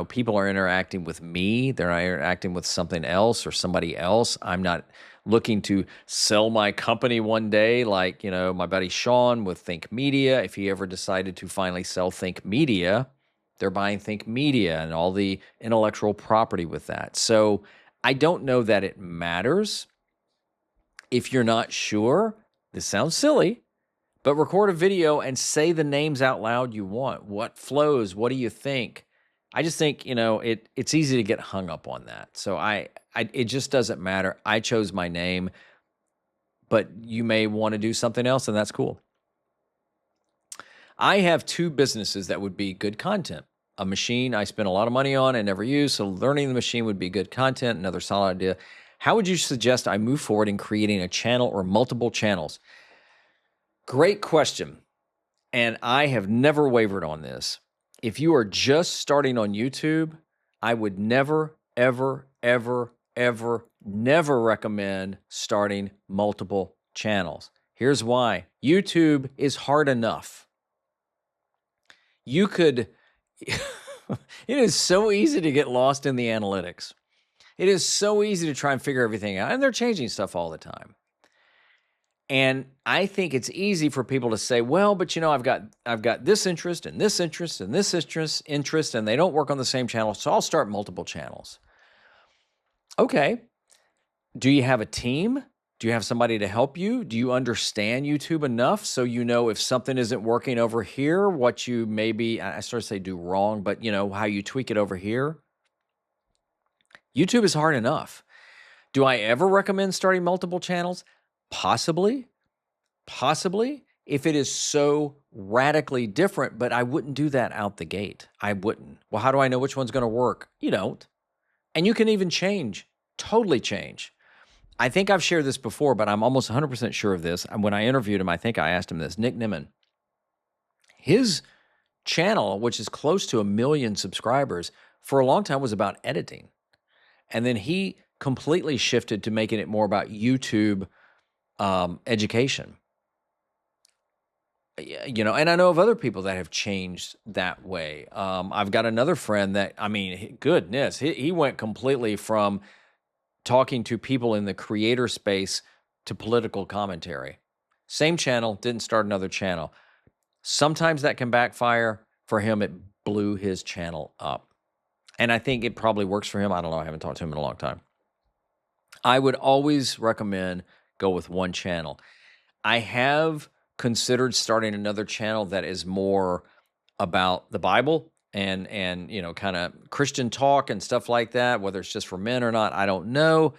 People are interacting with me. They're not interacting with something else or somebody else. I'm not looking to sell my company one day like, my buddy Sean with Think Media. If he ever decided to finally sell Think Media, they're buying Think Media and all the intellectual property with that. So I don't know that it matters. If you're not sure, this sounds silly, but record a video and say the names out loud you want. What flows? What do you think? I just think, it's easy to get hung up on that. So it just doesn't matter. I chose my name, but you may want to do something else, and that's cool. I have 2 businesses that would be good content. A machine I spent a lot of money on and never used, so learning the machine would be good content, another solid idea. How would you suggest I move forward in creating a channel or multiple channels? Great question. And I have never wavered on this. If you are just starting on YouTube, I would never, ever, ever, ever, never recommend starting multiple channels. Here's why. YouTube is hard enough. It is so easy to get lost in the analytics. It is so easy to try and figure everything out. And they're changing stuff all the time. And I think it's easy for people to say, well, but I've got this interest and this interest and this interest, and they don't work on the same channel, so I'll start multiple channels. Okay. Do you have a team? Do you have somebody to help you? Do you understand YouTube enough so if something isn't working over here, what you maybe, I sort of say do wrong, but how you tweak it over here? YouTube is hard enough. Do I ever recommend starting multiple channels? Possibly, if it is so radically different, but I wouldn't do that out the gate. I wouldn't. Well, how do I know which one's going to work? You don't. And you can even totally change. I think I've shared this before, but I'm almost 100% sure of this. And when I interviewed him, I think I asked him this, Nick Nimmin. His channel, which is close to 1 million subscribers, for a long time was about editing. And then he completely shifted to making it more about YouTube education. And I know of other people that have changed that way. I've got another friend that, goodness, he went completely from talking to people in the creator space to political commentary. Same channel, didn't start another channel. Sometimes that can backfire. For him, it blew his channel up. And I think it probably works for him. I don't know. I haven't talked to him in a long time. I would always recommend go with one channel. I have considered starting another channel that is more about the Bible and kind of Christian talk and stuff like that, whether it's just for men or not, I don't know.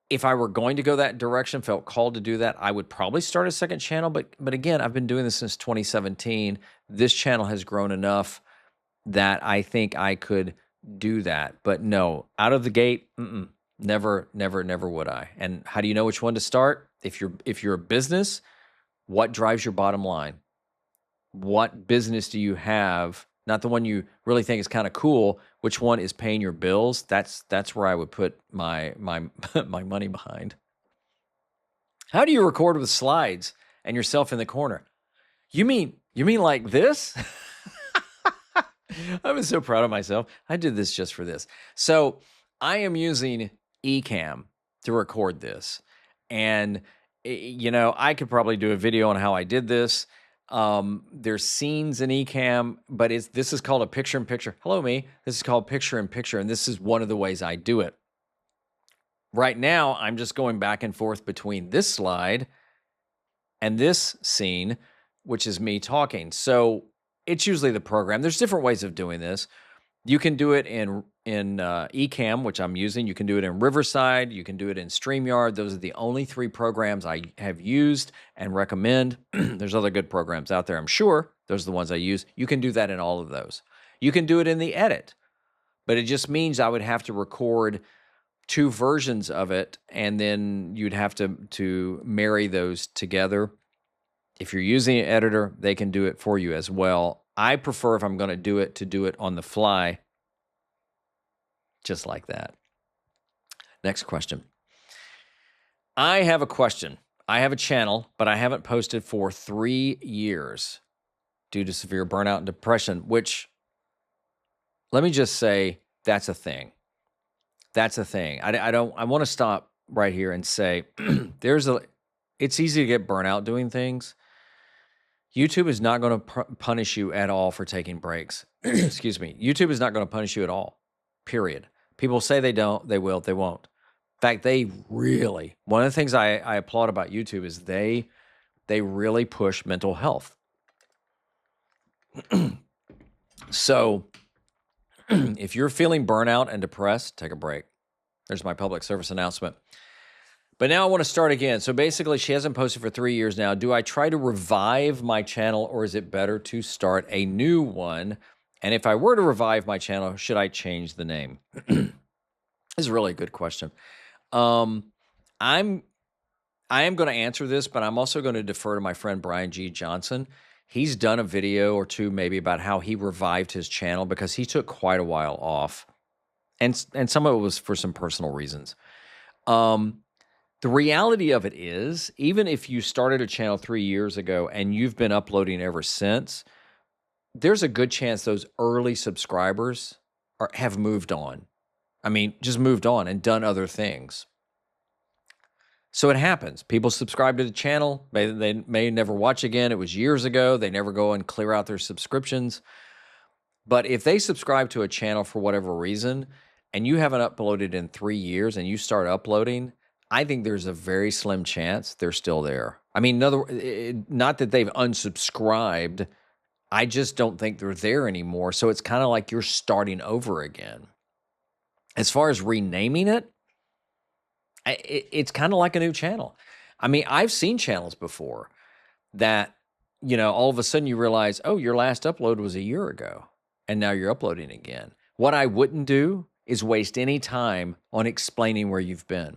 If I were going to go that direction, felt called to do that, I would probably start a second channel. But again, I've been doing this since 2017. This channel has grown enough that I think I could do that. But no, out of the gate, never would I. And how do you know which one to start? If you're a business, what drives your bottom line? What business do you have? Not the one you really think is kind of cool. Which one is paying your bills? That's where I would put my my money behind. How do you record with slides and yourself in the corner? You mean like this? I was so proud of myself. I did this just for this. So I am using Ecamm to record this. And, I could probably do a video on how I did this. There's scenes in Ecamm, but this is called a picture-in-picture. Hello, me. This is called picture-in-picture, and this is one of the ways I do it. Right now, I'm just going back and forth between this slide and this scene. which is me talking. So it's usually the program. There's different ways of doing this. You can do it in Ecamm, which I'm using. You can do it in Riverside. You can do it in StreamYard. Those are the only 3 programs I have used and recommend. There's other good programs out there, I'm sure. Those are the ones I use. You can do that in all of those. You can do it in the edit, but it just means I would have to record 2 versions of it, and then you'd have to marry those together. If you're using an editor, they can do it for you as well. I prefer, if I'm going to do it on the fly, just like that. Next question. I have a question. I have a channel, but I haven't posted for 3 years due to severe burnout and depression, which, let me just say, that's a thing. That's a thing. I want to stop right here and say, it's easy to get burnout doing things. YouTube is not going to punish you at all for taking breaks. Excuse me. YouTube is not going to punish you at all, period. People say they don't, they will, they won't. In fact, one of the things I applaud about YouTube is they really push mental health. So if you're feeling burnout and depressed, take a break. There's my public service announcement. But now I want to start again. So basically, she hasn't posted for 3 years now. Do I try to revive my channel, or is it better to start a new one? And if I were to revive my channel, should I change the name? This is really a good question. I am going to answer this, but I'm also going to defer to my friend Brian G. Johnson. He's done a video or 2 maybe about how he revived his channel, because he took quite a while off. And some of it was for some personal reasons. The reality of it is, even if you started a channel 3 years ago and you've been uploading ever since, there's a good chance those early subscribers have moved on. I mean, just moved on and done other things. So it happens. People subscribe to the channel. They may never watch again. It was years ago. They never go and clear out their subscriptions. But if they subscribe to a channel for whatever reason, and you haven't uploaded in 3 years and you start uploading, I think there's a very slim chance they're still there. I mean, not that they've unsubscribed. I just don't think they're there anymore. So it's kind of like you're starting over again. As far as renaming it, it's kind of like a new channel. I mean, I've seen channels before that, all of a sudden you realize, oh, your last upload was a year ago, and now you're uploading again. What I wouldn't do is waste any time on explaining where you've been.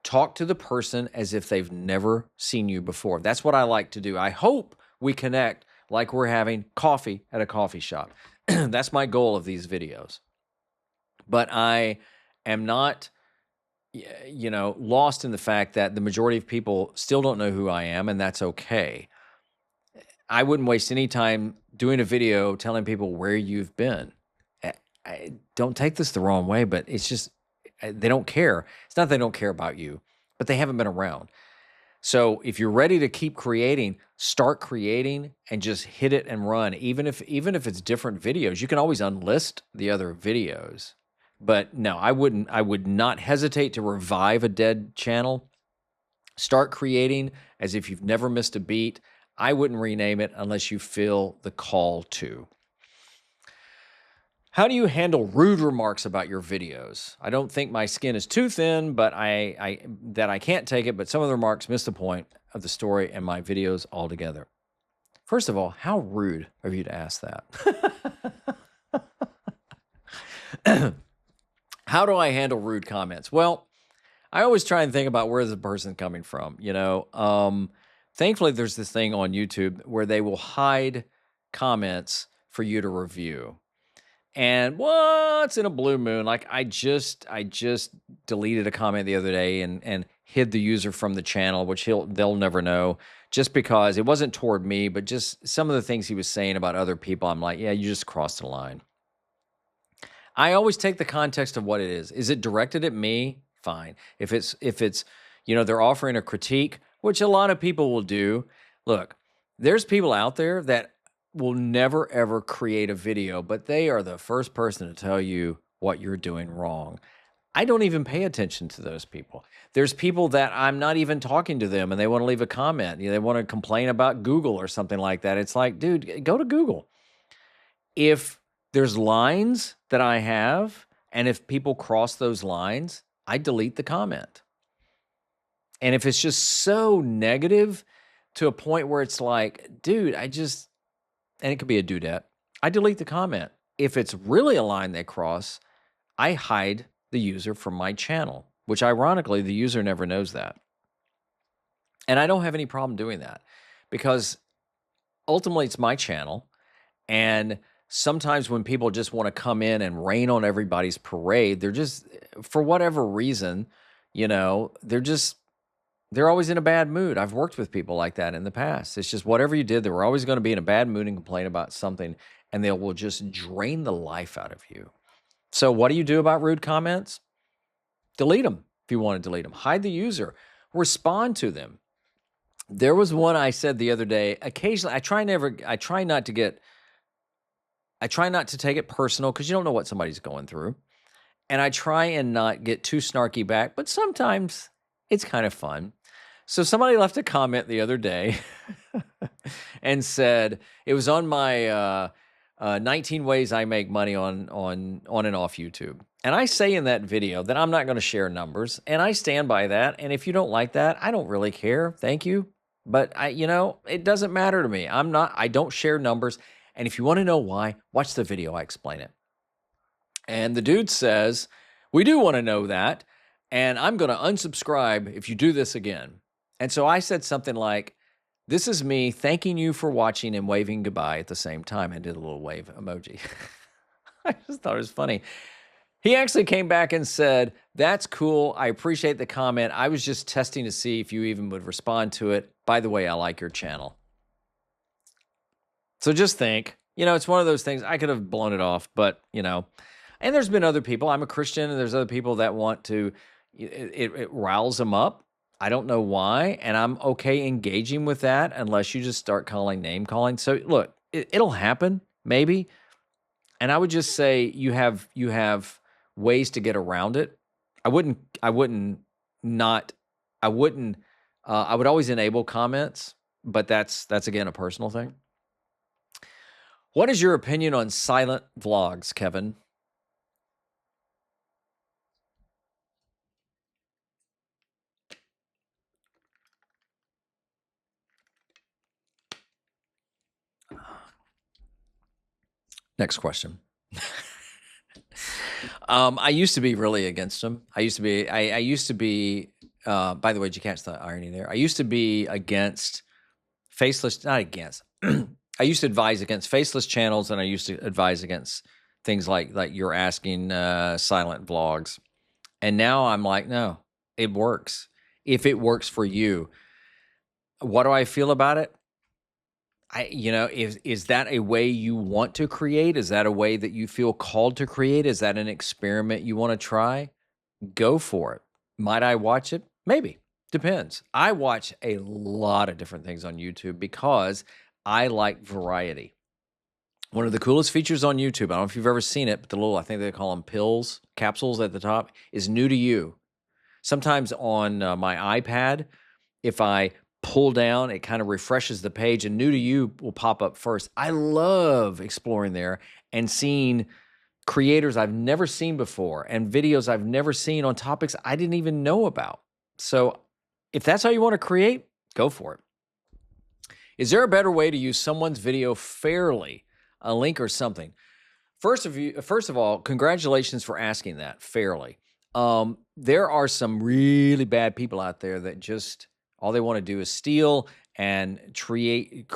Talk to the person as if they've never seen you before. That's what I like to do. I hope we connect like we're having coffee at a coffee shop. That's my goal of these videos. But I am not, lost in the fact that the majority of people still don't know who I am, and that's okay. I wouldn't waste any time doing a video telling people where you've been. I don't take this the wrong way, but it's just, they don't care. It's not they don't care about you, but they haven't been around. So if you're ready to keep creating, start creating and just hit it and run. Even if it's different videos, you can always unlist the other videos. But no, I would not hesitate to revive a dead channel. Start creating as if you've never missed a beat. I wouldn't rename it unless you feel the call to. How do you handle rude remarks about your videos? I don't think my skin is too thin, but I can't take it, but some of the remarks miss the point of the story and my videos altogether. First of all, how rude of you to ask that? How do I handle rude comments? Well, I always try and think about where the person's coming from, Thankfully, there's this thing on YouTube where they will hide comments for you to review. And once in a blue moon, like I just deleted a comment the other day and hid the user from the channel, which they'll never know, just because it wasn't toward me, but just some of the things he was saying about other people. I'm like, yeah, you just crossed the line. I always take the context of what it is. Is it directed at me? Fine. If it's they're offering a critique, which a lot of people will do. Look, there's people out there that will never, ever create a video, but they are the first person to tell you what you're doing wrong. I don't even pay attention to those people. There's people that I'm not even talking to them and they want to leave a comment. They want to complain about Google or something like that. It's like, dude, go to Google. If there's lines that I have, and if people cross those lines, I delete the comment. And if it's just so negative to a point where it's like, dude, and it could be a dudette, I delete the comment. If it's really a line they cross, I hide the user from my channel, which ironically, the user never knows that. And I don't have any problem doing that because ultimately it's my channel. And sometimes when people just want to come in and rain on everybody's parade, they're just, for whatever reason, they're always in a bad mood. I've worked with people like that in the past. It's just whatever you did, they were always going to be in a bad mood and complain about something, and they will just drain the life out of you. So what do you do about rude comments? Delete them if you want to delete them. Hide the user. Respond to them. There was one I said the other day. Occasionally, I try not to take it personal because you don't know what somebody's going through. And I try and not get too snarky back, but sometimes it's kind of fun. So somebody left a comment the other day and said, it was on my 19 ways I make money on and off YouTube. And I say in that video that I'm not going to share numbers, and I stand by that. And if you don't like that, I don't really care. Thank you. But it doesn't matter to me. I don't share numbers. And if you want to know why, watch the video. I explain it. And the dude says, we do want to know that. And I'm going to unsubscribe if you do this again. And so I said something like, this is me thanking you for watching and waving goodbye at the same time. I did a little wave emoji. I just thought it was funny. He actually came back and said, that's cool. I appreciate the comment. I was just testing to see if you even would respond to it. By the way, I like your channel. So just think, it's one of those things. I could have blown it off, but, and there's been other people. I'm a Christian, and there's other people that want to, it riles them up. I don't know why, and I'm okay engaging with that unless you just start name calling. So look, it'll happen, maybe. And I would just say you have ways to get around it. I would always enable comments, but that's again a personal thing. What is your opinion on silent vlogs, Kevin? Next question. I used to be really against them. I used to be, by the way, did you catch the irony there? I used to be against faceless, not against. I used to advise against faceless channels, and I used to advise against things like you're asking, silent vlogs. And now I'm like, no, it works. If it works for you. What do I feel about it? Is that a way you want to create? Is that a way that you feel called to create? Is that an experiment you want to try? Go for it. Might I watch it? Maybe. Depends. I watch a lot of different things on YouTube because I like variety. One of the coolest features on YouTube, I don't know if you've ever seen it, but the little, I think they call them pills, capsules at the top, is new to you. Sometimes on my iPad, if I pull down, it kind of refreshes the page, and new to you will pop up first. I love exploring there and seeing creators I've never seen before and videos I've never seen on topics I didn't even know about. So if that's how you want to create, go for it. Is there a better way to use someone's video fairly? A link or something. First of all, congratulations for asking that fairly. There are some really bad people out there that just all they want to do is steal and treat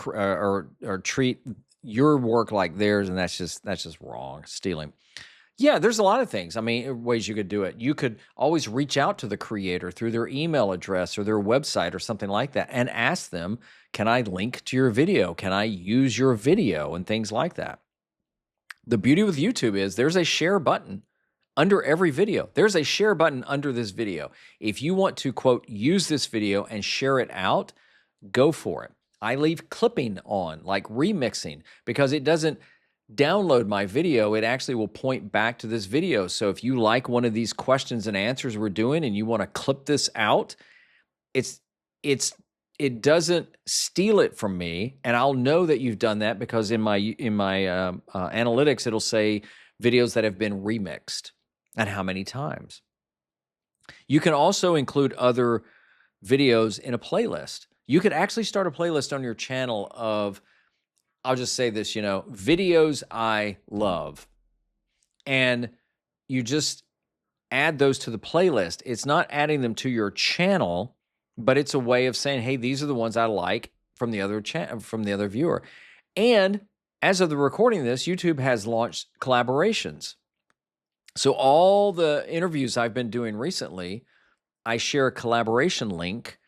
your work like theirs, and that's just wrong. Stealing. Yeah, there's a lot of things. I mean, ways you could do it. You could always reach out to the creator through their email address or their website or something like that and ask them, can I link to your video? Can I use your video? And things like that. The beauty with YouTube is there's a share button under every video. There's a share button under this video. If you want to, quote, use this video and share it out, go for it. I leave clipping on, like remixing, because it doesn't download my video, it actually will point back to this video. So if you like one of these questions and answers we're doing and you want to clip this out, it's it doesn't steal it from me, and I'll know that you've done that because in my analytics it'll say videos that have been remixed and how many times. You can also include other videos in a playlist. You could actually start a playlist on your channel of, I'll just say this, videos I love. And you just add those to the playlist. It's not adding them to your channel, but it's a way of saying, hey, these are the ones I like from the other viewer. And as of the recording of this, YouTube has launched collaborations. So all the interviews I've been doing recently, I share a collaboration link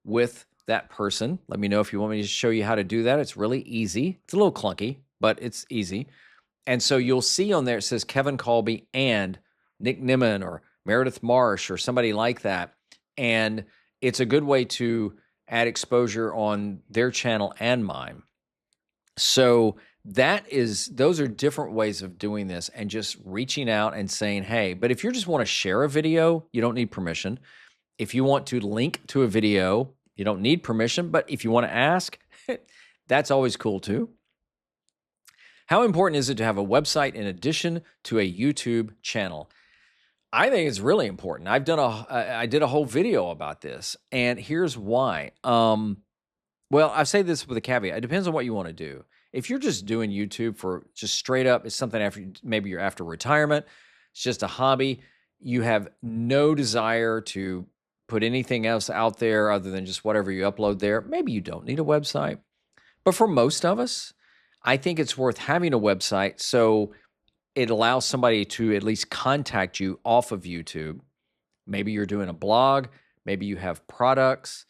with that person. Let me know if you want me to show you how to do that. It's really easy. It's a little clunky, but it's easy. And so you'll see on there, it says Kevin Colby and Nick Nimmin or Meredith Marsh or somebody like that. And it's a good way to add exposure on their channel and mine. So those are different ways of doing this and just reaching out and saying, hey, but if you just want to share a video, you don't need permission. If you want to link to a video, you don't need permission, but if you want to ask, that's always cool too. How important is it to have a website in addition to a YouTube channel? I think it's really important. I did a whole video about this, and here's why. Well, I say this with a caveat. It depends on what you want to do. If you're just doing YouTube for just straight up, it's something maybe you're after retirement, it's just a hobby, you have no desire to put anything else out there other than just whatever you upload there, maybe you don't need a website. But for most of us, I think it's worth having a website so it allows somebody to at least contact you off of YouTube. Maybe you're doing a blog, maybe you have products,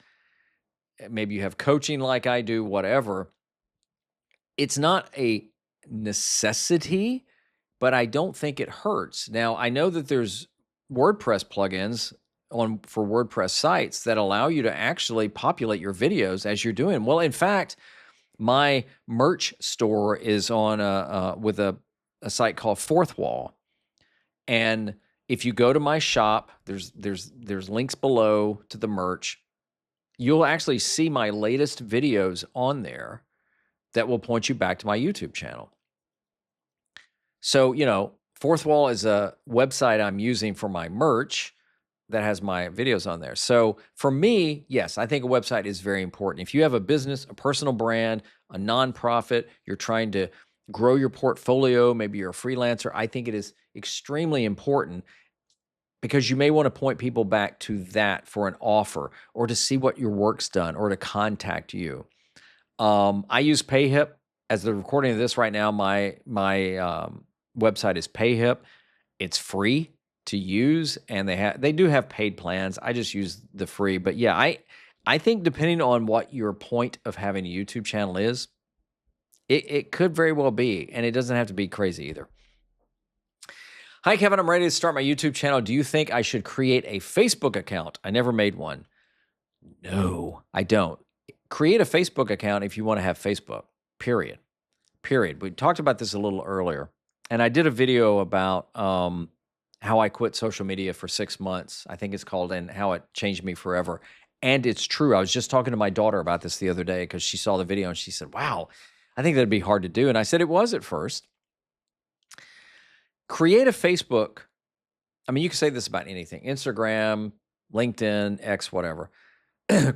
maybe you have coaching like I do, whatever. It's not a necessity, but I don't think it hurts. Now, I know that there's WordPress plugins for WordPress sites that allow you to actually populate your videos as you're doing. Well, in fact, my merch store is on with a site called Fourth Wall, and if you go to my shop, there's links below to the merch. You'll actually see my latest videos on there that will point you back to my YouTube channel. So, Fourth Wall is a website I'm using for my merch that has my videos on there. So for me, yes, I think a website is very important. If you have a business, a personal brand, a nonprofit, you're trying to grow your portfolio, maybe you're a freelancer, I think it is extremely important because you may want to point people back to that for an offer or to see what your work's done or to contact you. I use PayHip. As the recording of this right now, my website is PayHip. It's free to use, and they do have paid plans. I just use the free. But yeah, I think depending on what your point of having a YouTube channel is, it could very well be, and it doesn't have to be crazy either. Hi, Kevin. I'm ready to start my YouTube channel. Do you think I should create a Facebook account? I never made one. No, I don't. Create a Facebook account if you want to have Facebook, period. We talked about this a little earlier, and I did a video about how I quit social media for 6 months. I think it's called, and how it changed me forever. And it's true. I was just talking to my daughter about this the other day because she saw the video and she said, wow, I think that'd be hard to do. And I said it was at first. Create a Facebook. I mean, you can say this about anything, Instagram, LinkedIn, X, whatever.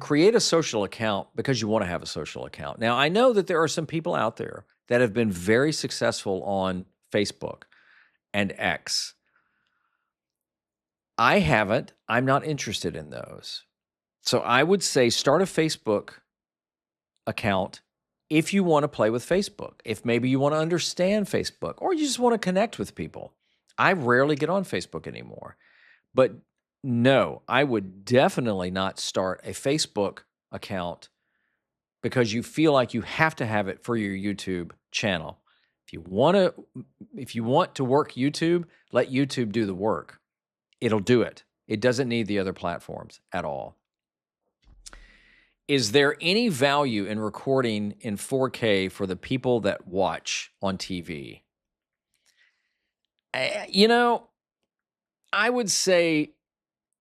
Create a social account because you want to have a social account. Now, I know that there are some people out there that have been very successful on Facebook and X. I haven't. I'm not interested in those. So I would say start a Facebook account if you want to play with Facebook, if maybe you want to understand Facebook, or you just want to connect with people. I rarely get on Facebook anymore. But no, I would definitely not start a Facebook account because you feel like you have to have it for your YouTube channel. If you want to work YouTube, let YouTube do the work. It'll do it. It doesn't need the other platforms at all. Is there any value in recording in 4K for the people that watch on TV? You know, I would say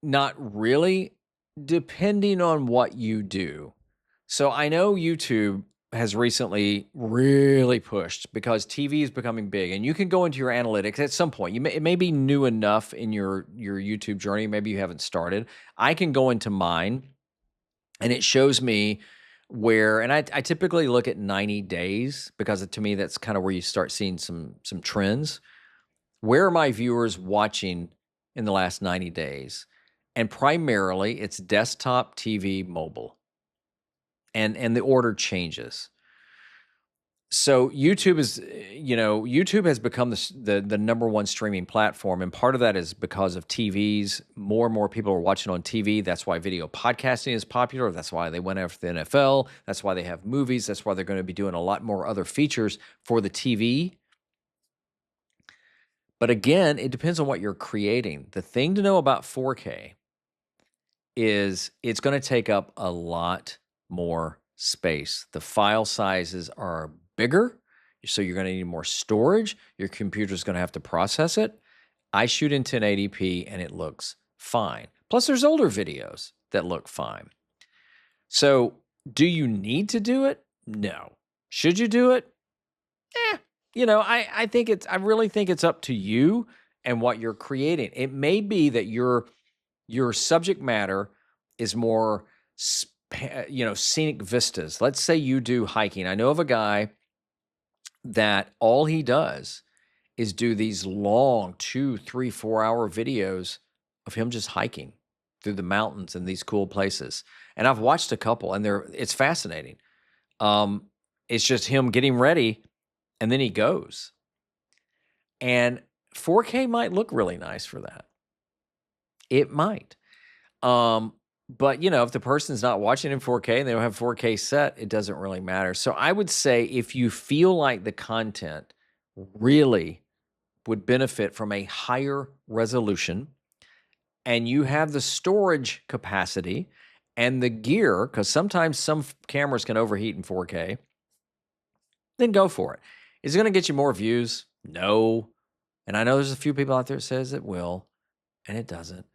not really, depending on what you do. So I know YouTube has recently really pushed because TV is becoming big, and you can go into your analytics at some point. It may be new enough in your YouTube journey. Maybe you haven't started. I can go into mine, and it shows me where, and I typically look at 90 days because to me that's kind of where you start seeing some trends. Where are my viewers watching in the last 90 days? And primarily it's desktop, TV, mobile. And the order changes. So YouTube has become the number one streaming platform, and part of that is because of TVs. More and more people are watching on TV. That's why video podcasting is popular. That's why they went after the NFL. That's why they have movies. That's why they're going to be doing a lot more other features for the TV. But again, it depends on what you're creating. The thing to know about 4K is it's going to take up a lot more space. The file sizes are bigger, so you're going to need more storage. Your computer's going to have to process it. I shoot in 1080p and it looks fine. Plus, there's older videos that look fine. So, do you need to do it? No. Should you do it? I really think it's up to you and what you're creating. It may be that your subject matter is more, scenic vistas. Let's say you do hiking. I know of a guy that all he does is do these long 2, 3, 4 hour videos of him just hiking through the mountains and these cool places. And I've watched a couple, and it's fascinating. It's just him getting ready, and then he goes. And 4K might look really nice for that. It might. But if the person's not watching in 4K and they don't have 4K set, it doesn't really matter. So I would say if you feel like the content really would benefit from a higher resolution and you have the storage capacity and the gear, because sometimes some cameras can overheat in 4K, then go for it. Is it going to get you more views? No. And I know there's a few people out there that says it will, and it doesn't.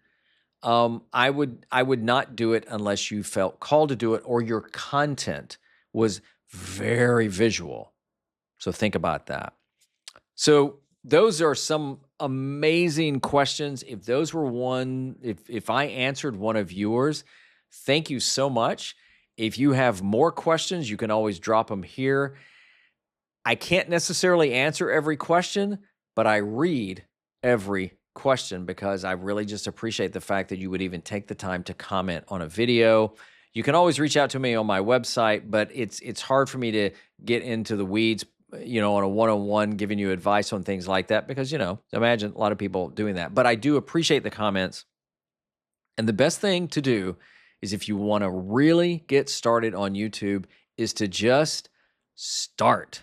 I would not do it unless you felt called to do it or your content was very visual. So think about that. So those are some amazing questions. If those were if I answered one of yours, thank you so much. If you have more questions, you can always drop them here. I can't necessarily answer every question, but I read every question because I really just appreciate the fact that you would even take the time to comment on a video. You can always reach out to me on my website, but it's hard for me to get into the weeds, on a one-on-one, giving you advice on things like that because, imagine a lot of people doing that. But I do appreciate the comments. And the best thing to do is if you want to really get started on YouTube is to just start.